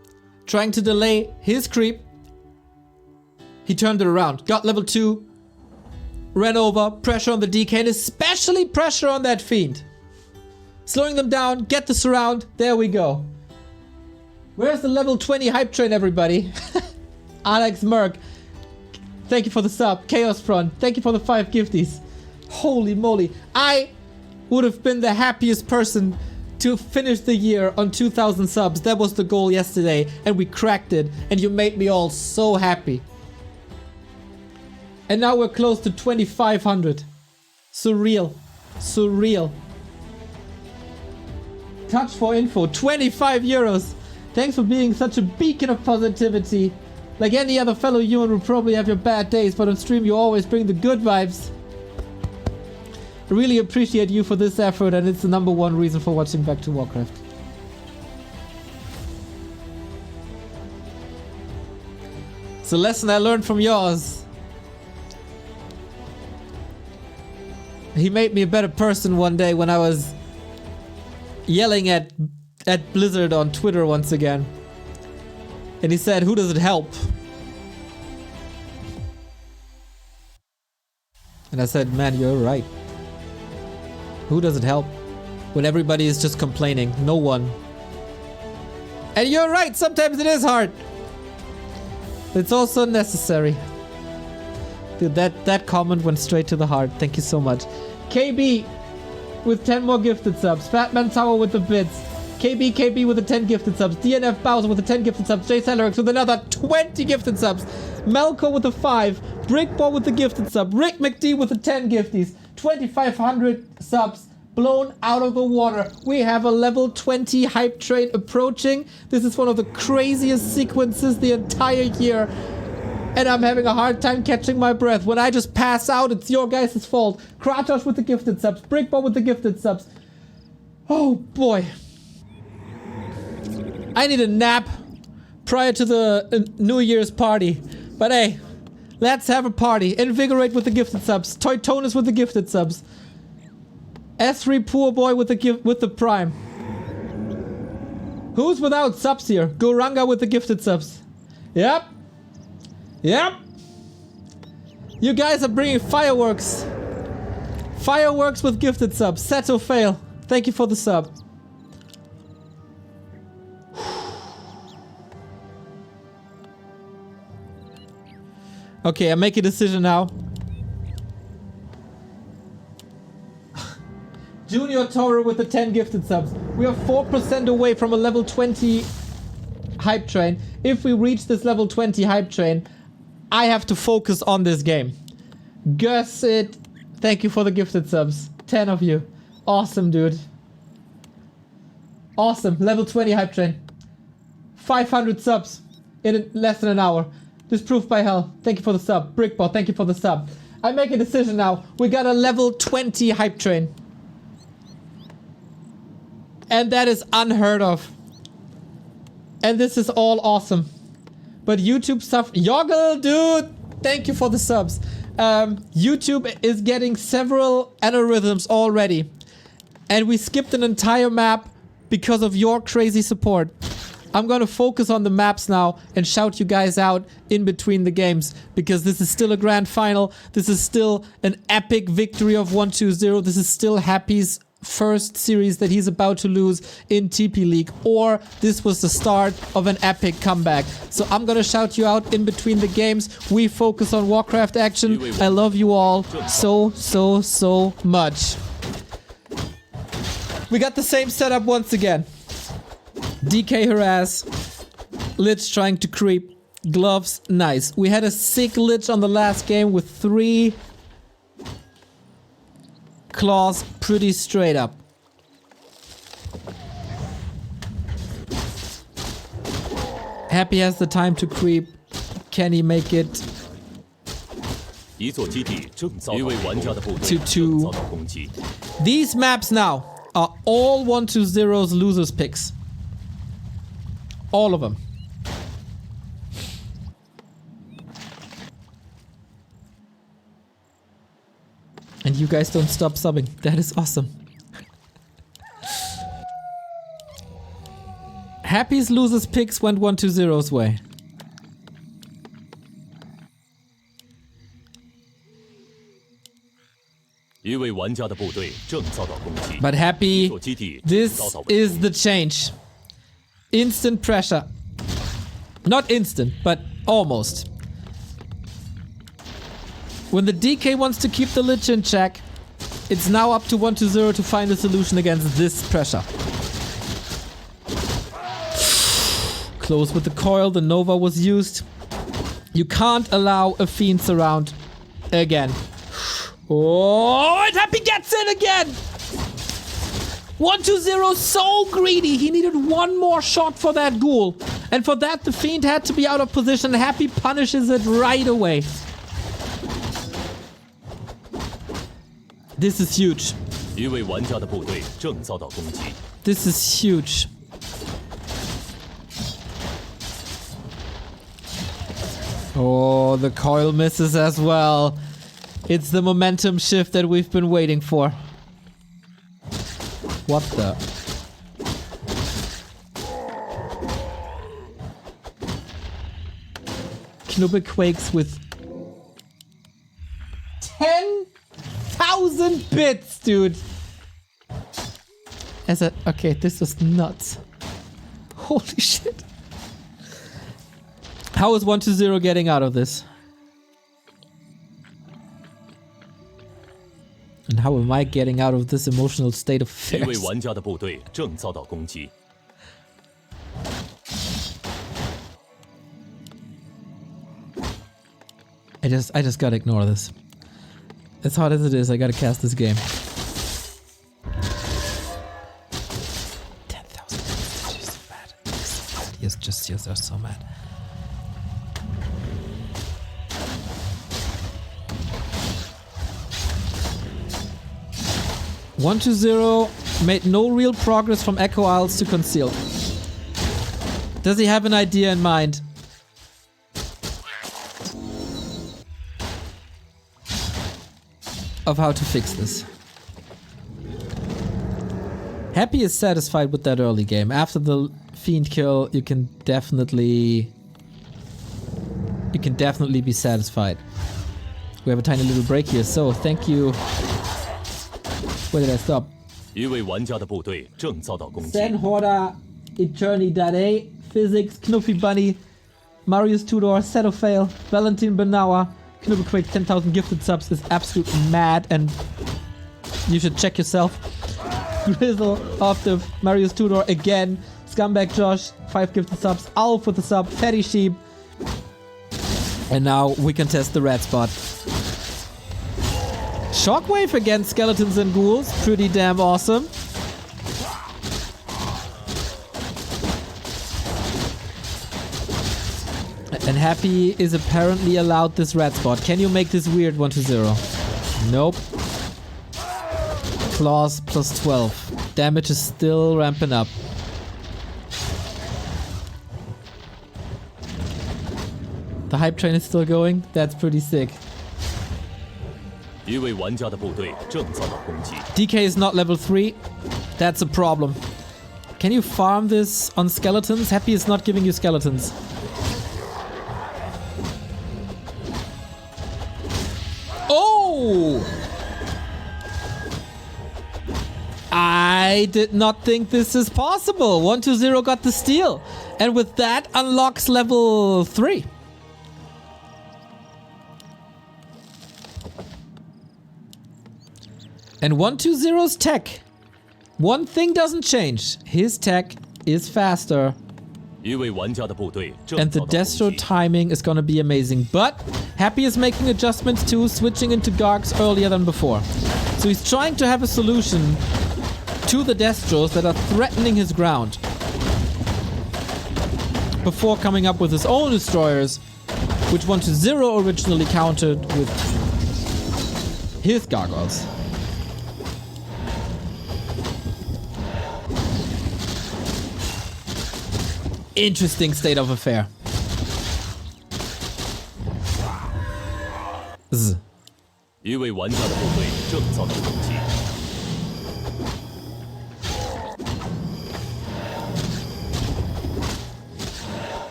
trying to delay his creep, he turned it around. Got level 2, ran over, pressure on the DK, and especially pressure on that Fiend. Slowing them down, get the surround, there we go. Where's the level 20 hype train, everybody? Alex Merck, thank you for the sub. Chaos Front, thank you for the 5 gifties. Holy moly. I would have been the happiest person to finish the year on 2,000 subs. That was the goal yesterday, and we cracked it, and you made me all so happy. And now we're close to 2,500. Surreal. Surreal. Touch for info, 25 euros. Thanks for being such a beacon of positivity. Like any other fellow human will probably have your bad days, but on stream you always bring the good vibes. I really appreciate you for this effort, and it's the #1 reason for watching back to Warcraft. It's a lesson I learned from yours. He made me a better person one day when I was yelling at Blizzard on Twitter once again. And he said, who does it help? And I said, man, you're right. Who does it help? When everybody is just complaining. No one. And you're right, sometimes it is hard. It's also necessary. Dude, that comment went straight to the heart. Thank you so much. KB with 10 more gifted subs. Fatman Tower with the bits. KB with the 10 gifted subs. DNF Bowser with the 10 gifted subs. Jay Celerix with another 20 gifted subs. Malco with the 5. Brickball with the gifted sub. Rick McD with the 10 gifties. 2,500 subs. Blown out of the water. We have a level 20 hype train approaching. This is one of the craziest sequences the entire year. And I'm having a hard time catching my breath. When I just pass out, it's your guys' fault. Kratos with the gifted subs. Brickball with the gifted subs. Oh boy. I need a nap prior to the New Year's party. But hey, let's have a party. Invigorate with the gifted subs. Toytonus with the gifted subs. S3 Poor Boy with the prime. Who's without subs here? Goranga with the gifted subs. Yep. Yep. You guys are bringing fireworks. Fireworks with gifted subs. Seto Fail. Thank you for the sub. Okay, I make a decision now. Junior Toro with the 10 gifted subs. We are 4% away from a level 20 hype train. If we reach this level 20 hype train, I have to focus on this game. Gussit, thank you for the gifted subs. 10 of you. Awesome, dude. Awesome. Level 20 hype train. 500 subs in less than an hour. Disproved by hell. Thank you for the sub. Brickbot, thank you for the sub. I make a decision now. We got a level 20 hype train. And that is unheard of. And this is all awesome. But YouTube stuff. Yoggle, dude! Thank you for the subs. YouTube is getting several algorithms already. And we skipped an entire map because of your crazy support. I'm gonna focus on the maps now and shout you guys out in between the games. Because this is still a grand final. This is still an epic victory of 1-2-0. This is still Happy's first series that he's about to lose in TP League, or this was the start of an epic comeback. So I'm gonna shout you out in between the games. We focus on Warcraft action. I love you all so much. We got the same setup once again. DK harass, Lich trying to creep, gloves, nice. We had a sick Lich on the last game with 3 claws pretty straight up. Happy has the time to creep. Can he make it? 一座基地正遭到一位玩家的部队 to 2. 遭到攻击。 These maps now are all 1-2-0's losers picks. All of them. And you guys don't stop subbing. That is awesome. Happy's losers picks went 1-2-0's way. But Happy, this is the change. Instant pressure. Not instant, but almost. When the DK wants to keep the Lich in check, it's now up to 1-0 to find a solution against this pressure. Close with the coil, the Nova was used. You can't allow a Fiend surround again. Oh, and Happy gets in again! 1-2-0, so greedy. He needed one more shot for that ghoul. And for that, the Fiend had to be out of position. Happy punishes it right away. This is huge. This is huge. Oh, the coil misses as well. It's the momentum shift that we've been waiting for. What the? Knubbel quakes with 10,000 bits, dude. Okay, this is nuts. Holy shit. How is 120 getting out of this? And how am I getting out of this emotional state of 一位 affairs? 玩家的部队正遭到攻击。 I just gotta ignore this. As hard as it is, I gotta cast this game. 10,000. She's so mad. Yes, just yes, they're so mad. One to 0 made no real progress from Echo Isles to Concealed. Does he have an idea in mind? Of how to fix this. Happy is satisfied with that early game. After the Fiend kill, you can definitely be satisfied. We have a tiny little break here, so thank you. Where did I stop? 一位玩家的部队正遭到攻击。 Sen Horda, Eternidade, Physics, Knuffy Bunny, Marius Tudor, Setofail, Valentin Benawa, Knubblequake 10,000 gifted subs is absolute mad and you should check yourself. Grizzle, Optiv, Marius Tudor again, Scumbag Josh, 5 gifted subs, Alf with the sub, Fatty Sheep. And now we can test the red spot. Shockwave against skeletons and ghouls, pretty damn awesome. And Happy is apparently allowed this red spot. Can you make this weird 1-0? Nope. Claws plus 12. Damage is still ramping up. The hype train is still going? That's pretty sick. 一位玩家的部队正遭到攻击。 DK is not level 3. That's a problem. Can you farm this on skeletons? Happy is not giving you skeletons. Oh! I did not think this is possible. 1-0 got the steal. And with that unlocks level 3. And 1-0's tech. One thing doesn't change. His tech is faster. 一位玩家的部队正 And the 遭到攻 Destro 击。 timing is gonna be amazing. But Happy is making adjustments too, switching into Gargs earlier than before. So he's trying to have a solution to the Destros that are threatening his ground before coming up with his own destroyers, which 1-0 originally countered with his gargoyles. Interesting state of affair. Z. 一位玩家的部队正遭到攻击。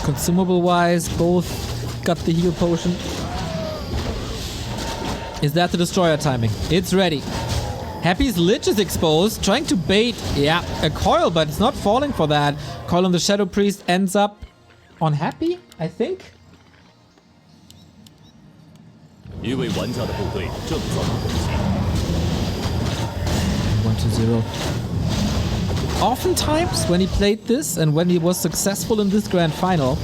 Consumable wise, both got the heal potion. Is that the destroyer timing? It's ready. Happy's Lich is exposed, trying to bait, yeah, a coil, but it's not falling for that. Coil on the Shadow Priest ends up on Happy, I think. 一位玩家的部队正遭到攻击。 1-0. Oftentimes, when he played this and when he was successful in this grand final,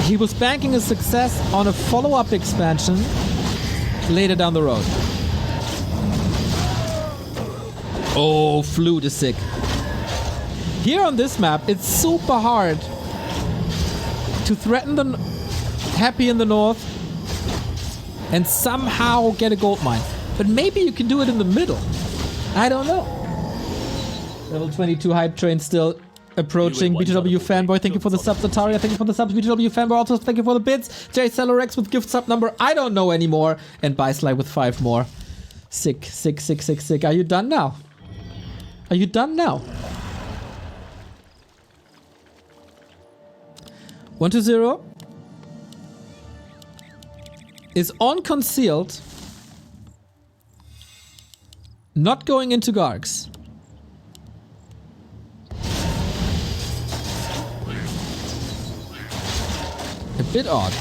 he was banking his success on a follow-up expansion later down the road. Oh, Flute is sick. Here on this map, it's super hard to threaten the Happy in the north and somehow get a gold mine. But maybe you can do it in the middle. I don't know. Level 22 hype train still approaching. BTW fanboy, thank you for the subs. Ataria, thank you for the subs. BTW fanboy, also thank you for the bits. Jay Celorex with gift sub number I don't know anymore. And Bysly with 5 more. Sick, sick, sick, sick, sick. Are you done now? Are you done now? 1-0 is on concealed Not going into Gargs. A bit odd.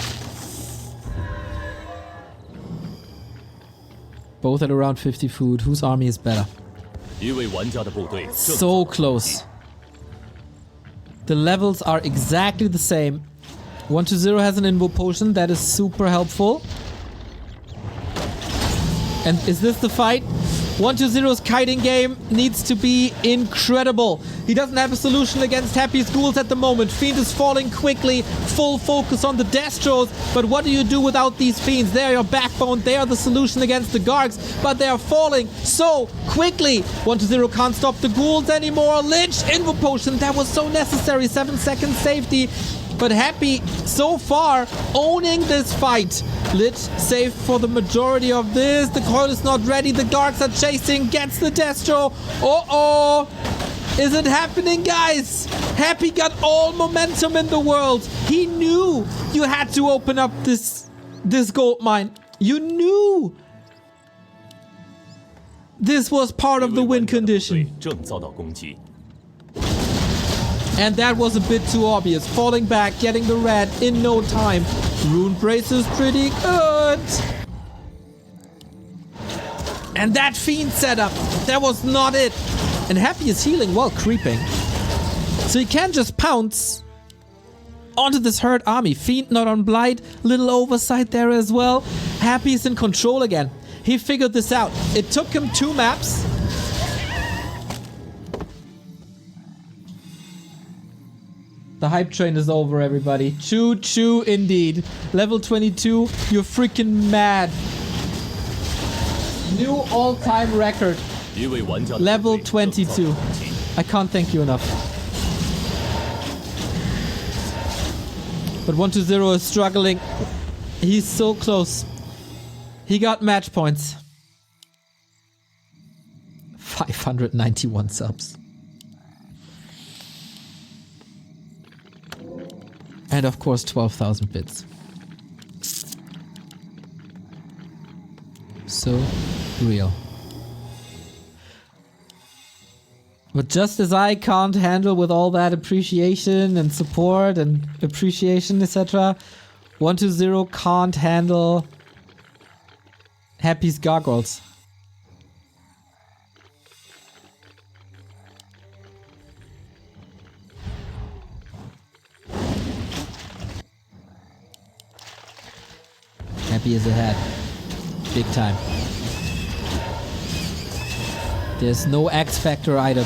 Both at around 50 food. Whose army is better? 一位玩家的部队正 So close. The levels are exactly the same. 120 has an invo potion. That is super helpful. And is this the fight? 120's kiting game needs to be incredible. He doesn't have a solution against Happy's ghouls at the moment. Fiend is falling quickly. Full focus on the Destros. But what do you do without these Fiends? They are your backbone. They are the solution against the Gargs. But they are falling so quickly. 120 can't stop the ghouls anymore. Lich, invo potion. That was so necessary. 7 seconds safety. But Happy, so far, owning this fight. Lich safe for the majority of this. The coil is not ready. The Gargs are chasing. Gets the Destro. Uh-oh. Is it happening, guys? Happy got all momentum in the world. He knew you had to open up this gold mine. You knew this was part of the win condition. 正遭到攻击。 And that was a bit too obvious. Falling back, getting the red in no time. Rune Brace is pretty good. And that Fiend setup, that was not it. And Happy is healing while creeping. So he can't just pounce onto this hurt army. Fiend not on Blight. Little oversight there as well. Happy is in control again. He figured this out. It took him 2 maps. The hype train is over, everybody. Choo choo indeed. Level 22, you're freaking mad. New all-time record. 一位玩家的 Level 部队正遭到 22. 攻击 I can't thank you enough. But 120 is struggling. He's so close. He got match points. 591 subs. And of course 12,000 bits. So real. But just as I can't handle with all that appreciation and support and appreciation, etc., 120 can't handle Happy's gargoyles. Happy is ahead. Big time. There's no X Factor item.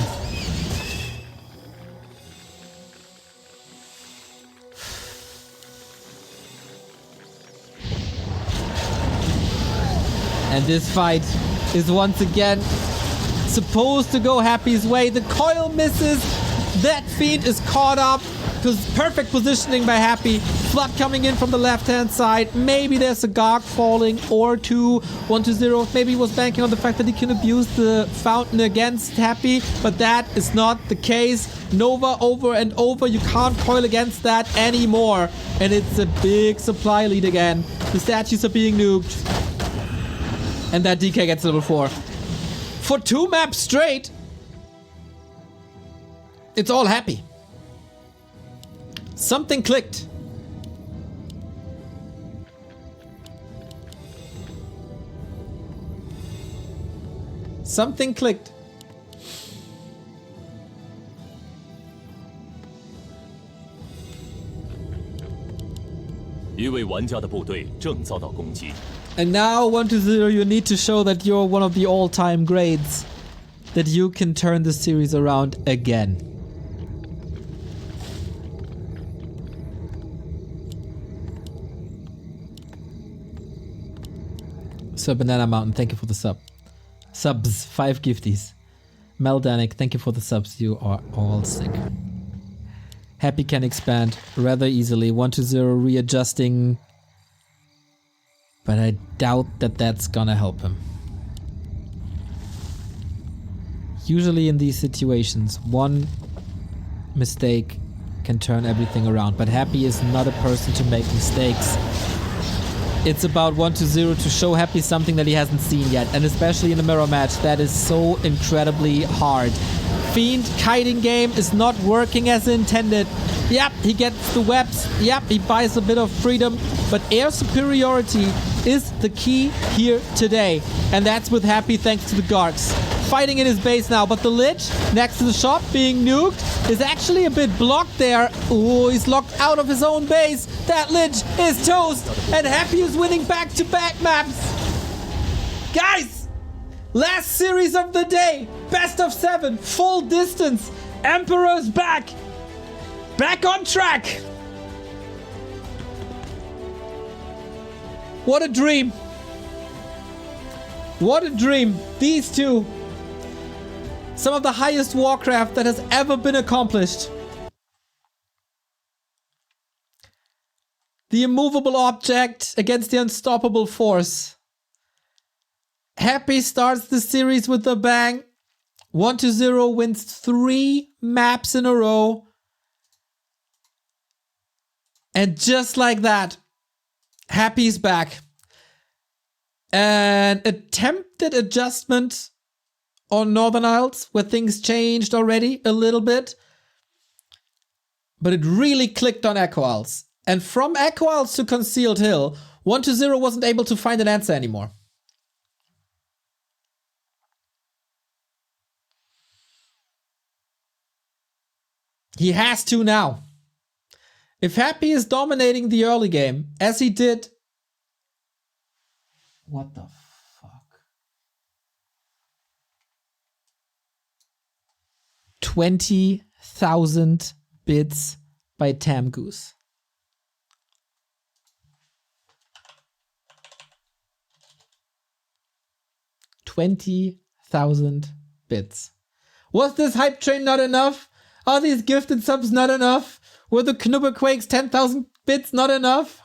And this fight is once again supposed to go Happy's way. The coil misses. That Fiend is caught up. Perfect positioning by Happy. Flood coming in from the left-hand side. Maybe there's a Garg falling or 2. 120. Maybe he was banking on the fact that he can abuse the fountain against Happy, but that is not the case. Nova over and over. You can't coil against that anymore. And it's a big supply lead again. The statues are being nuked. And that DK gets level 4. For 2 maps straight, it's all Happy. Something clicked. Something clicked. And now 120, you need to show that you're one of the all-time greats. That you can turn the series around again. So Banana Mountain, thank you for the sub. Subs, 5 gifties. Meldanic, thank you for the subs. You are all sick. Happy can expand rather easily. 120 readjusting. But I doubt that that's gonna help him. Usually in these situations, one mistake can turn everything around. But Happy is not a person to make mistakes. It's about 1-0 to show Happy something that he hasn't seen yet. And especially in the mirror match, that is so incredibly hard. Fiend kiting game is not working as intended. Yep, he gets the webs. Yep, he buys a bit of freedom. But air superiority is the key here today. And that's with Happy thanks to the Gargs. Fighting in his base now, but the Lich next to the shop being nuked is actually a bit blocked there. Oh, he's locked out of his own base. That Lich is toast, and Happy is winning back-to-back maps. Guys, last series of the day, best of 7, full distance. Emperor's back. Back on track. What a dream. What a dream. These two. Some of the highest Warcraft that has ever been accomplished. The immovable object against the unstoppable force. Happy starts the series with a bang. 1-0 wins 3 maps in a row. And just like that, Happy's back. An attempted adjustment on Northern Isles, where things changed already a little bit. But it really clicked on Echo Isles. And from Echo Isles to Concealed Hill, 1-0 wasn't able to find an answer anymore. He has to now. If Happy is dominating the early game, as he did... What the fuck? 20,000 bits by Tamgoose. $20,000 bits. Was this hype train not enough? Are these gifted subs not enough? Were the Knubberquakes 10,000 bits not enough?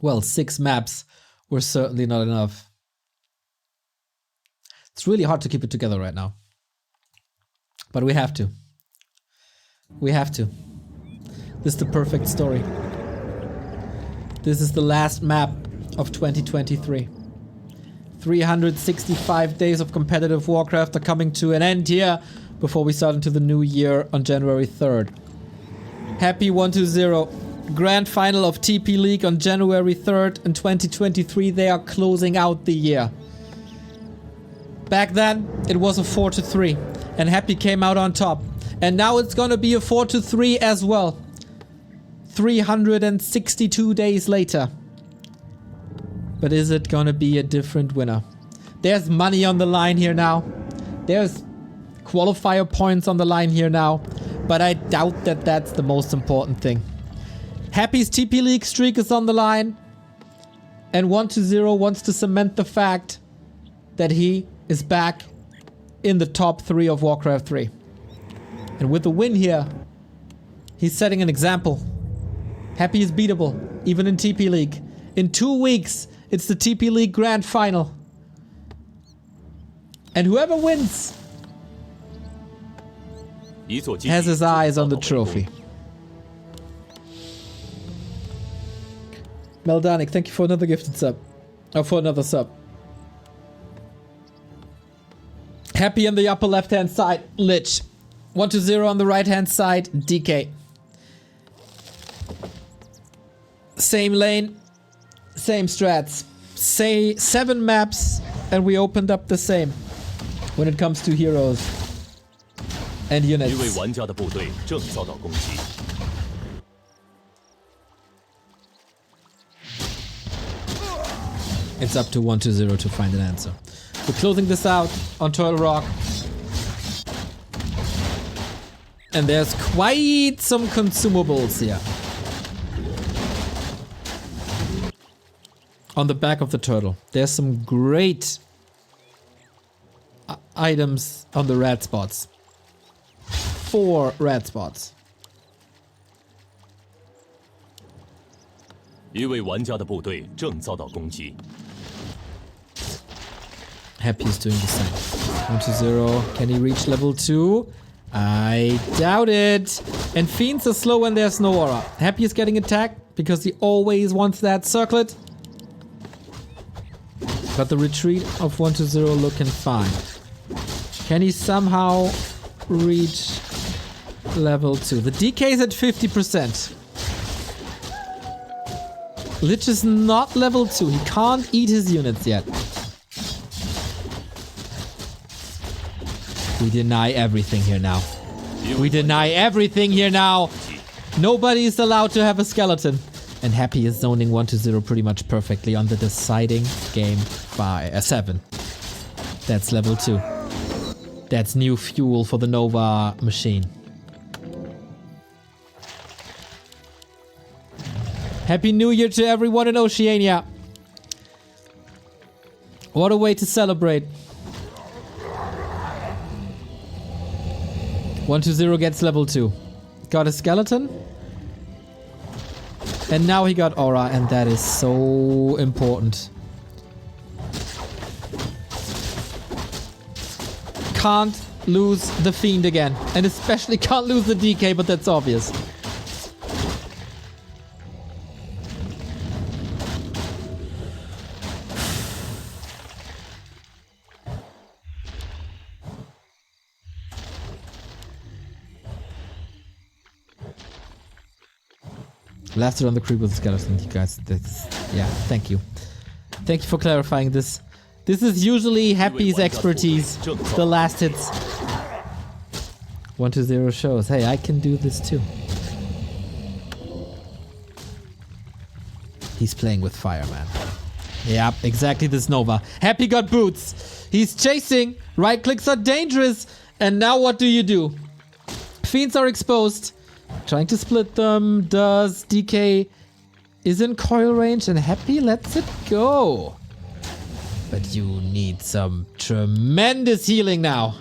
Well, 6 maps were certainly not enough. It's really hard to keep it together right now. But we have to. We have to. This is the perfect story. This is the last map of 2023. 365 days of competitive Warcraft are coming to an end here before we start into the new year on January 3rd. Happy 1-0. Grand Final of TP League on January 3rd in 2023. They are closing out the year. Back then, it was a 4-3 and Happy came out on top. And now it's gonna be a 4-3 as well. 362 days later. But is it gonna be a different winner? There's money on the line here now. There's qualifier points on the line here now. But I doubt that that's the most important thing. Happy's TP League streak is on the line. And 1-0 wants to cement the fact that he is back in the top 3 of Warcraft 3. And with the win here, he's setting an example. Happy is beatable, even in TP League. In 2 weeks, it's the TP League Grand Final. And whoever wins has his eyes on the trophy. Meldanik, thank you for another gifted sub. Or for another sub. Happy on the upper left-hand side, Lich. 1-0 on the right-hand side, DK. Same lane, same strats. Say 7 maps, and we opened up the same when it comes to heroes and units. 一位玩家的部队正遭到攻击。 It's up to 1-0 to find an answer. We're closing this out on Turtle Rock. And there's quite some consumables here. On the back of the turtle. There's some great items on the red spots. 4 red spots. 一位玩家的部队正遭到攻击。Happy is doing the same. 1-0. Can he reach level 2? I doubt it. And Fiends are slow when there's no aura. Happy is getting attacked because he always wants that circlet. But the retreat of 1-0 looking fine. Can he somehow reach level 2? The DK is at 50%. Lich is not level 2. He can't eat his units yet. We deny everything here now. We deny everything here now. Nobody is allowed to have a skeleton. And Happy is zoning 1-0 pretty much perfectly on the deciding game 7. That's level 2. That's new fuel for the Nova machine. Happy New Year to everyone in Oceania. What a way to celebrate. 1-0 gets level 2. Got a skeleton. And now he got aura, and that is so important. Can't lose the Fiend again. And especially can't lose the DK, but that's obvious. Left it on the creep with the skeleton, you guys. Yeah, thank you. Thank you for clarifying this. This is usually Happy's expertise. The last hits. 1-0 shows. Hey, I can do this too. He's playing with fire, man. Yeah, exactly this Nova. Happy got boots. He's chasing. Right clicks are dangerous. And now what do? Fiends are exposed. Trying to split them. Does DK is in coil range and Happy lets it go. But you need some tremendous healing now.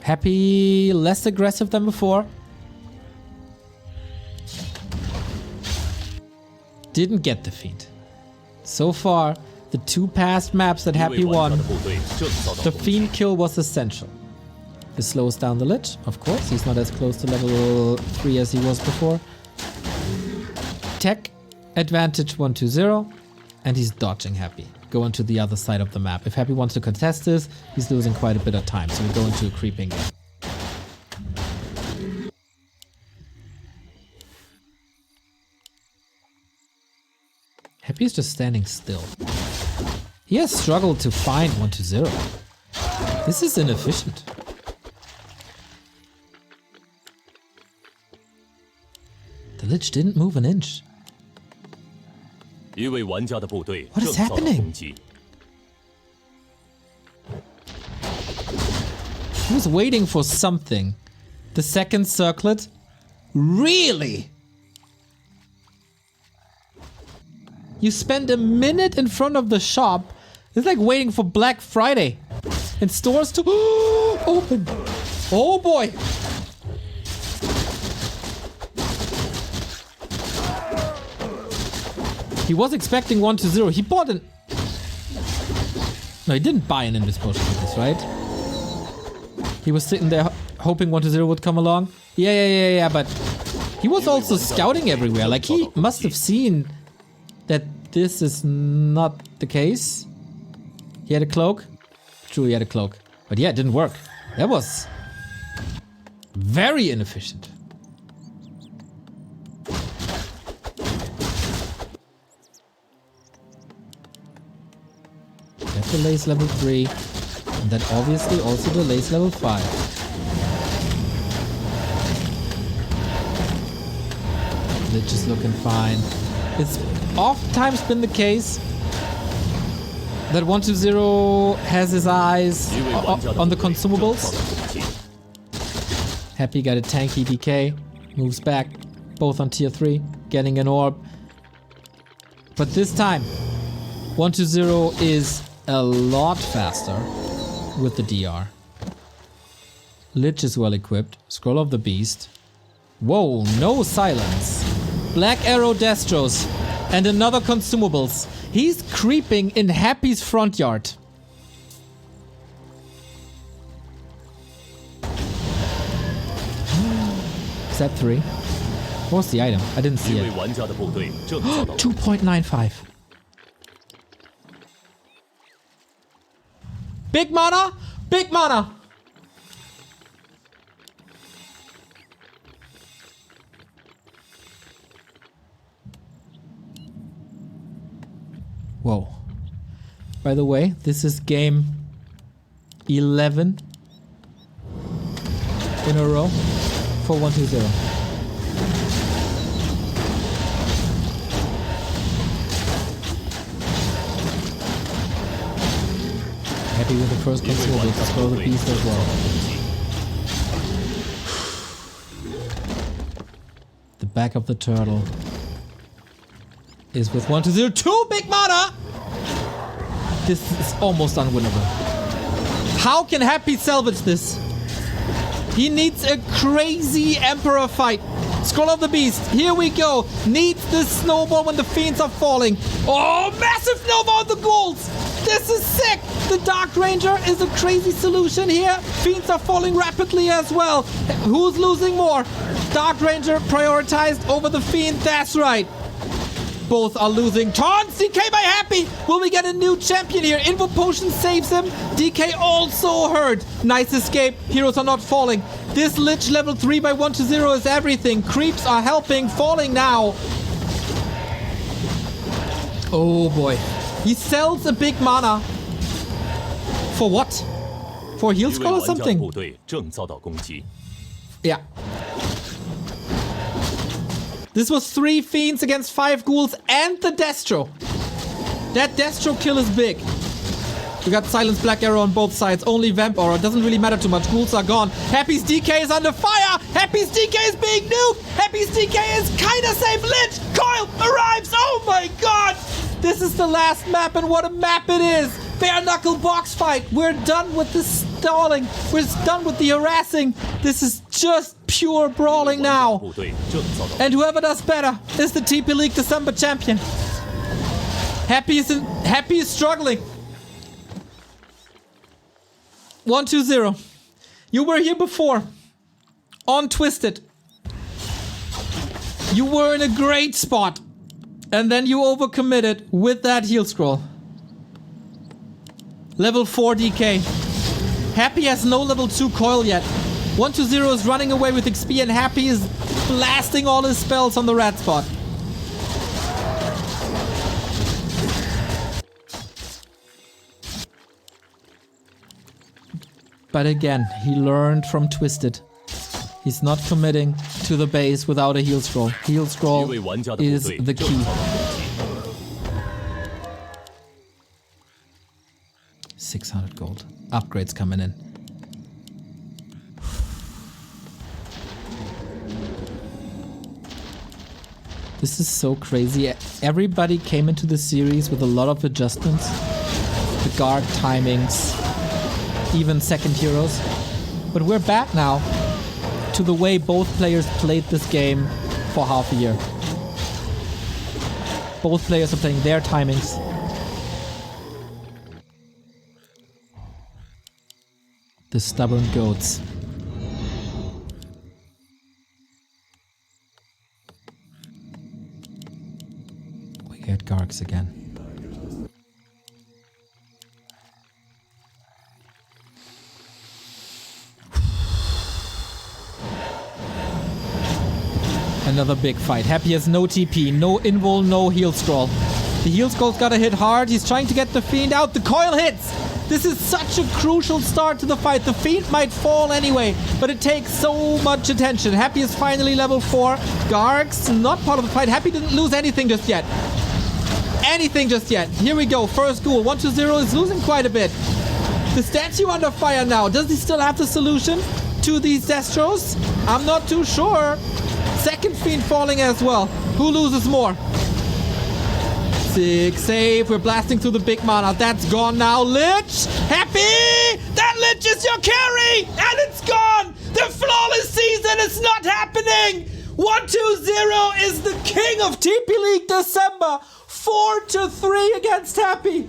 Happy less aggressive than before. Didn't get the Fiend. So far, the 2 past maps that Happy won, the Fiend kill was essential. This slows down the Lich, of course. He's not as close to level 3 as he was before. Tech advantage 1-0, and he's dodging Happy. Going to the other side of the map. If Happy wants to contest this, he's losing quite a bit of time, so we go into a creeping game. Happy is just standing still. He has struggled to find 1-0. This is inefficient. The Lich didn't move an inch. What is happening? He was waiting for something. The second circlet? Really? You spend a minute in front of the shop. It's like waiting for Black Friday. And stores to open. Oh boy. He was expecting 1-0. He bought an... No, he didn't buy an Invis potion with this, right? He was sitting there hoping 1-0 would come along. Yeah, but... He was also scouting everywhere. Like, he must have seen that this is not the case. He had a cloak. True, he had a cloak. But yeah, it didn't work. That was... very inefficient. That delays level 3. And that obviously also delays level 5. Lich is looking fine. It's oftentimes been the case that 1-0 has his eyes on the consumables. Happy got a tanky DK. Moves back. Both on tier 3. getting an orb. But this time, 120 is a lot faster with the DR. Lich is well equipped. Scroll of the Beast. Whoa, no silence. Black Arrow Destros. And another consumables. He's creeping in Happy's front yard. Is that 3? What was the item? I didn't see it. 2.95. Big mana! Big mana! Whoa. By the way, this is game 11 in a row for 120. Happy with the first console, let's throw the beast as well. The back of the turtle is with 120. 2 big mana! This is almost unwinnable. How can Happy salvage this? He needs a crazy Emperor fight. Scroll of the Beast. Here we go. Needs the snowball when the fiends are falling. Oh, massive Nova on the ghouls. This is sick. The Dark Ranger is a crazy solution here. Fiends are falling rapidly as well. Who's losing more? Dark Ranger prioritized over the Fiend. That's right. Both are losing. Taunts! DK by Happy! Will we get a new champion here? Invo Potion saves him. DK also hurt. Nice escape. Heroes are not falling. This Lich level 3 by 120 is everything. Creeps are helping. Falling now. Oh boy. He sells a big mana. For what? For heal scroll or something? Yeah. This was 3 fiends against 5 ghouls and the Destro. That Destro kill is big. We got Silence Black Arrow on both sides. Only Vamp Aura. Doesn't really matter too much. Ghouls are gone. Happy's DK is under fire. Happy's DK is being nuked. Happy's DK is kinda safe. Lich! Coil arrives. Oh my god! This is the last map, and what a map it is. Bare knuckle box fight. We're done with the stalling. We're done with the harassing. This is just pure brawling now. And whoever does better is the TP League December champion. Happy is struggling. 120. You were here before. On Twisted. You were in a great spot. And then you overcommitted with that heal scroll. Level 4 DK. Happy has no level 2 coil yet. 120 is running away with XP and Happy is blasting all his spells on the rat spot. But again, he learned from Twisted. He's not committing to the base without a heal scroll. Heal scroll is the key. 600 gold. Upgrades coming in. This is so crazy. Everybody came into the series with a lot of adjustments. The guard timings, even second heroes. But we're back now to the way both players played this game for half a year. Both players are playing their timings. The stubborn goats. We get Gargs again. Another big fight. Happy has no TP, no invul, no heal scroll. The heal scroll's gotta hit hard. He's trying to get the Fiend out. The coil hits! This is such a crucial start to the fight. The Fiend might fall anyway, but it takes so much attention. Happy is finally level 4. Garg's not part of the fight. Happy didn't lose anything just yet. Here we go. First ghoul. 120 is losing quite a bit. The statue under fire now. Does he still have the solution to these Destros? I'm not too sure. Second Fiend falling as well. Who loses more? 6 save. We're blasting through the big mana. That's gone now. Lich! Happy! That Lich is your carry! And it's gone! The flawless season is not happening! 1-2-0 is the king of TP League December. 4-3 against Happy.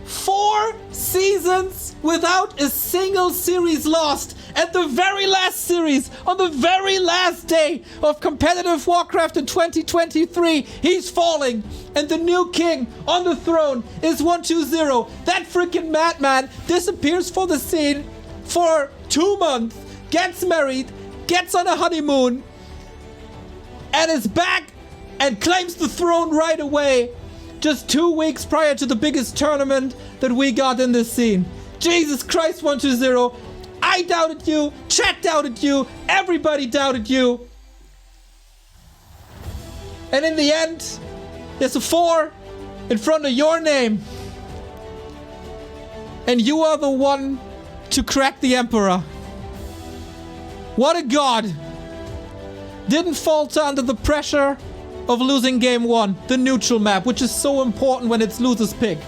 4 seasons without a single series lost. At the very last series, on the very last day of competitive Warcraft in 2023, he's falling. And the new king on the throne is 1-2-0. That freaking madman disappears for the scene for 2 months, gets married, gets on a honeymoon, and is back and claims the throne right away. Just 2 weeks prior to the biggest tournament that we got in this scene. Jesus Christ, 1-2-0. I doubted you, chat doubted you, everybody doubted you. And in the end, there's a 4 in front of your name. And you are the one to crack the Emperor. What a god. Didn't falter under the pressure of losing game 1, the neutral map, which is so important when it's loser's pick.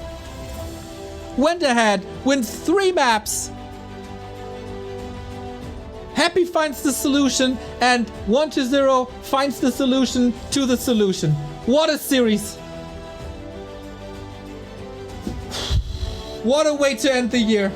Went ahead, wins 3 maps. Happy finds the solution, and 1-0 finds the solution to the solution. What a series. What a way to end the year.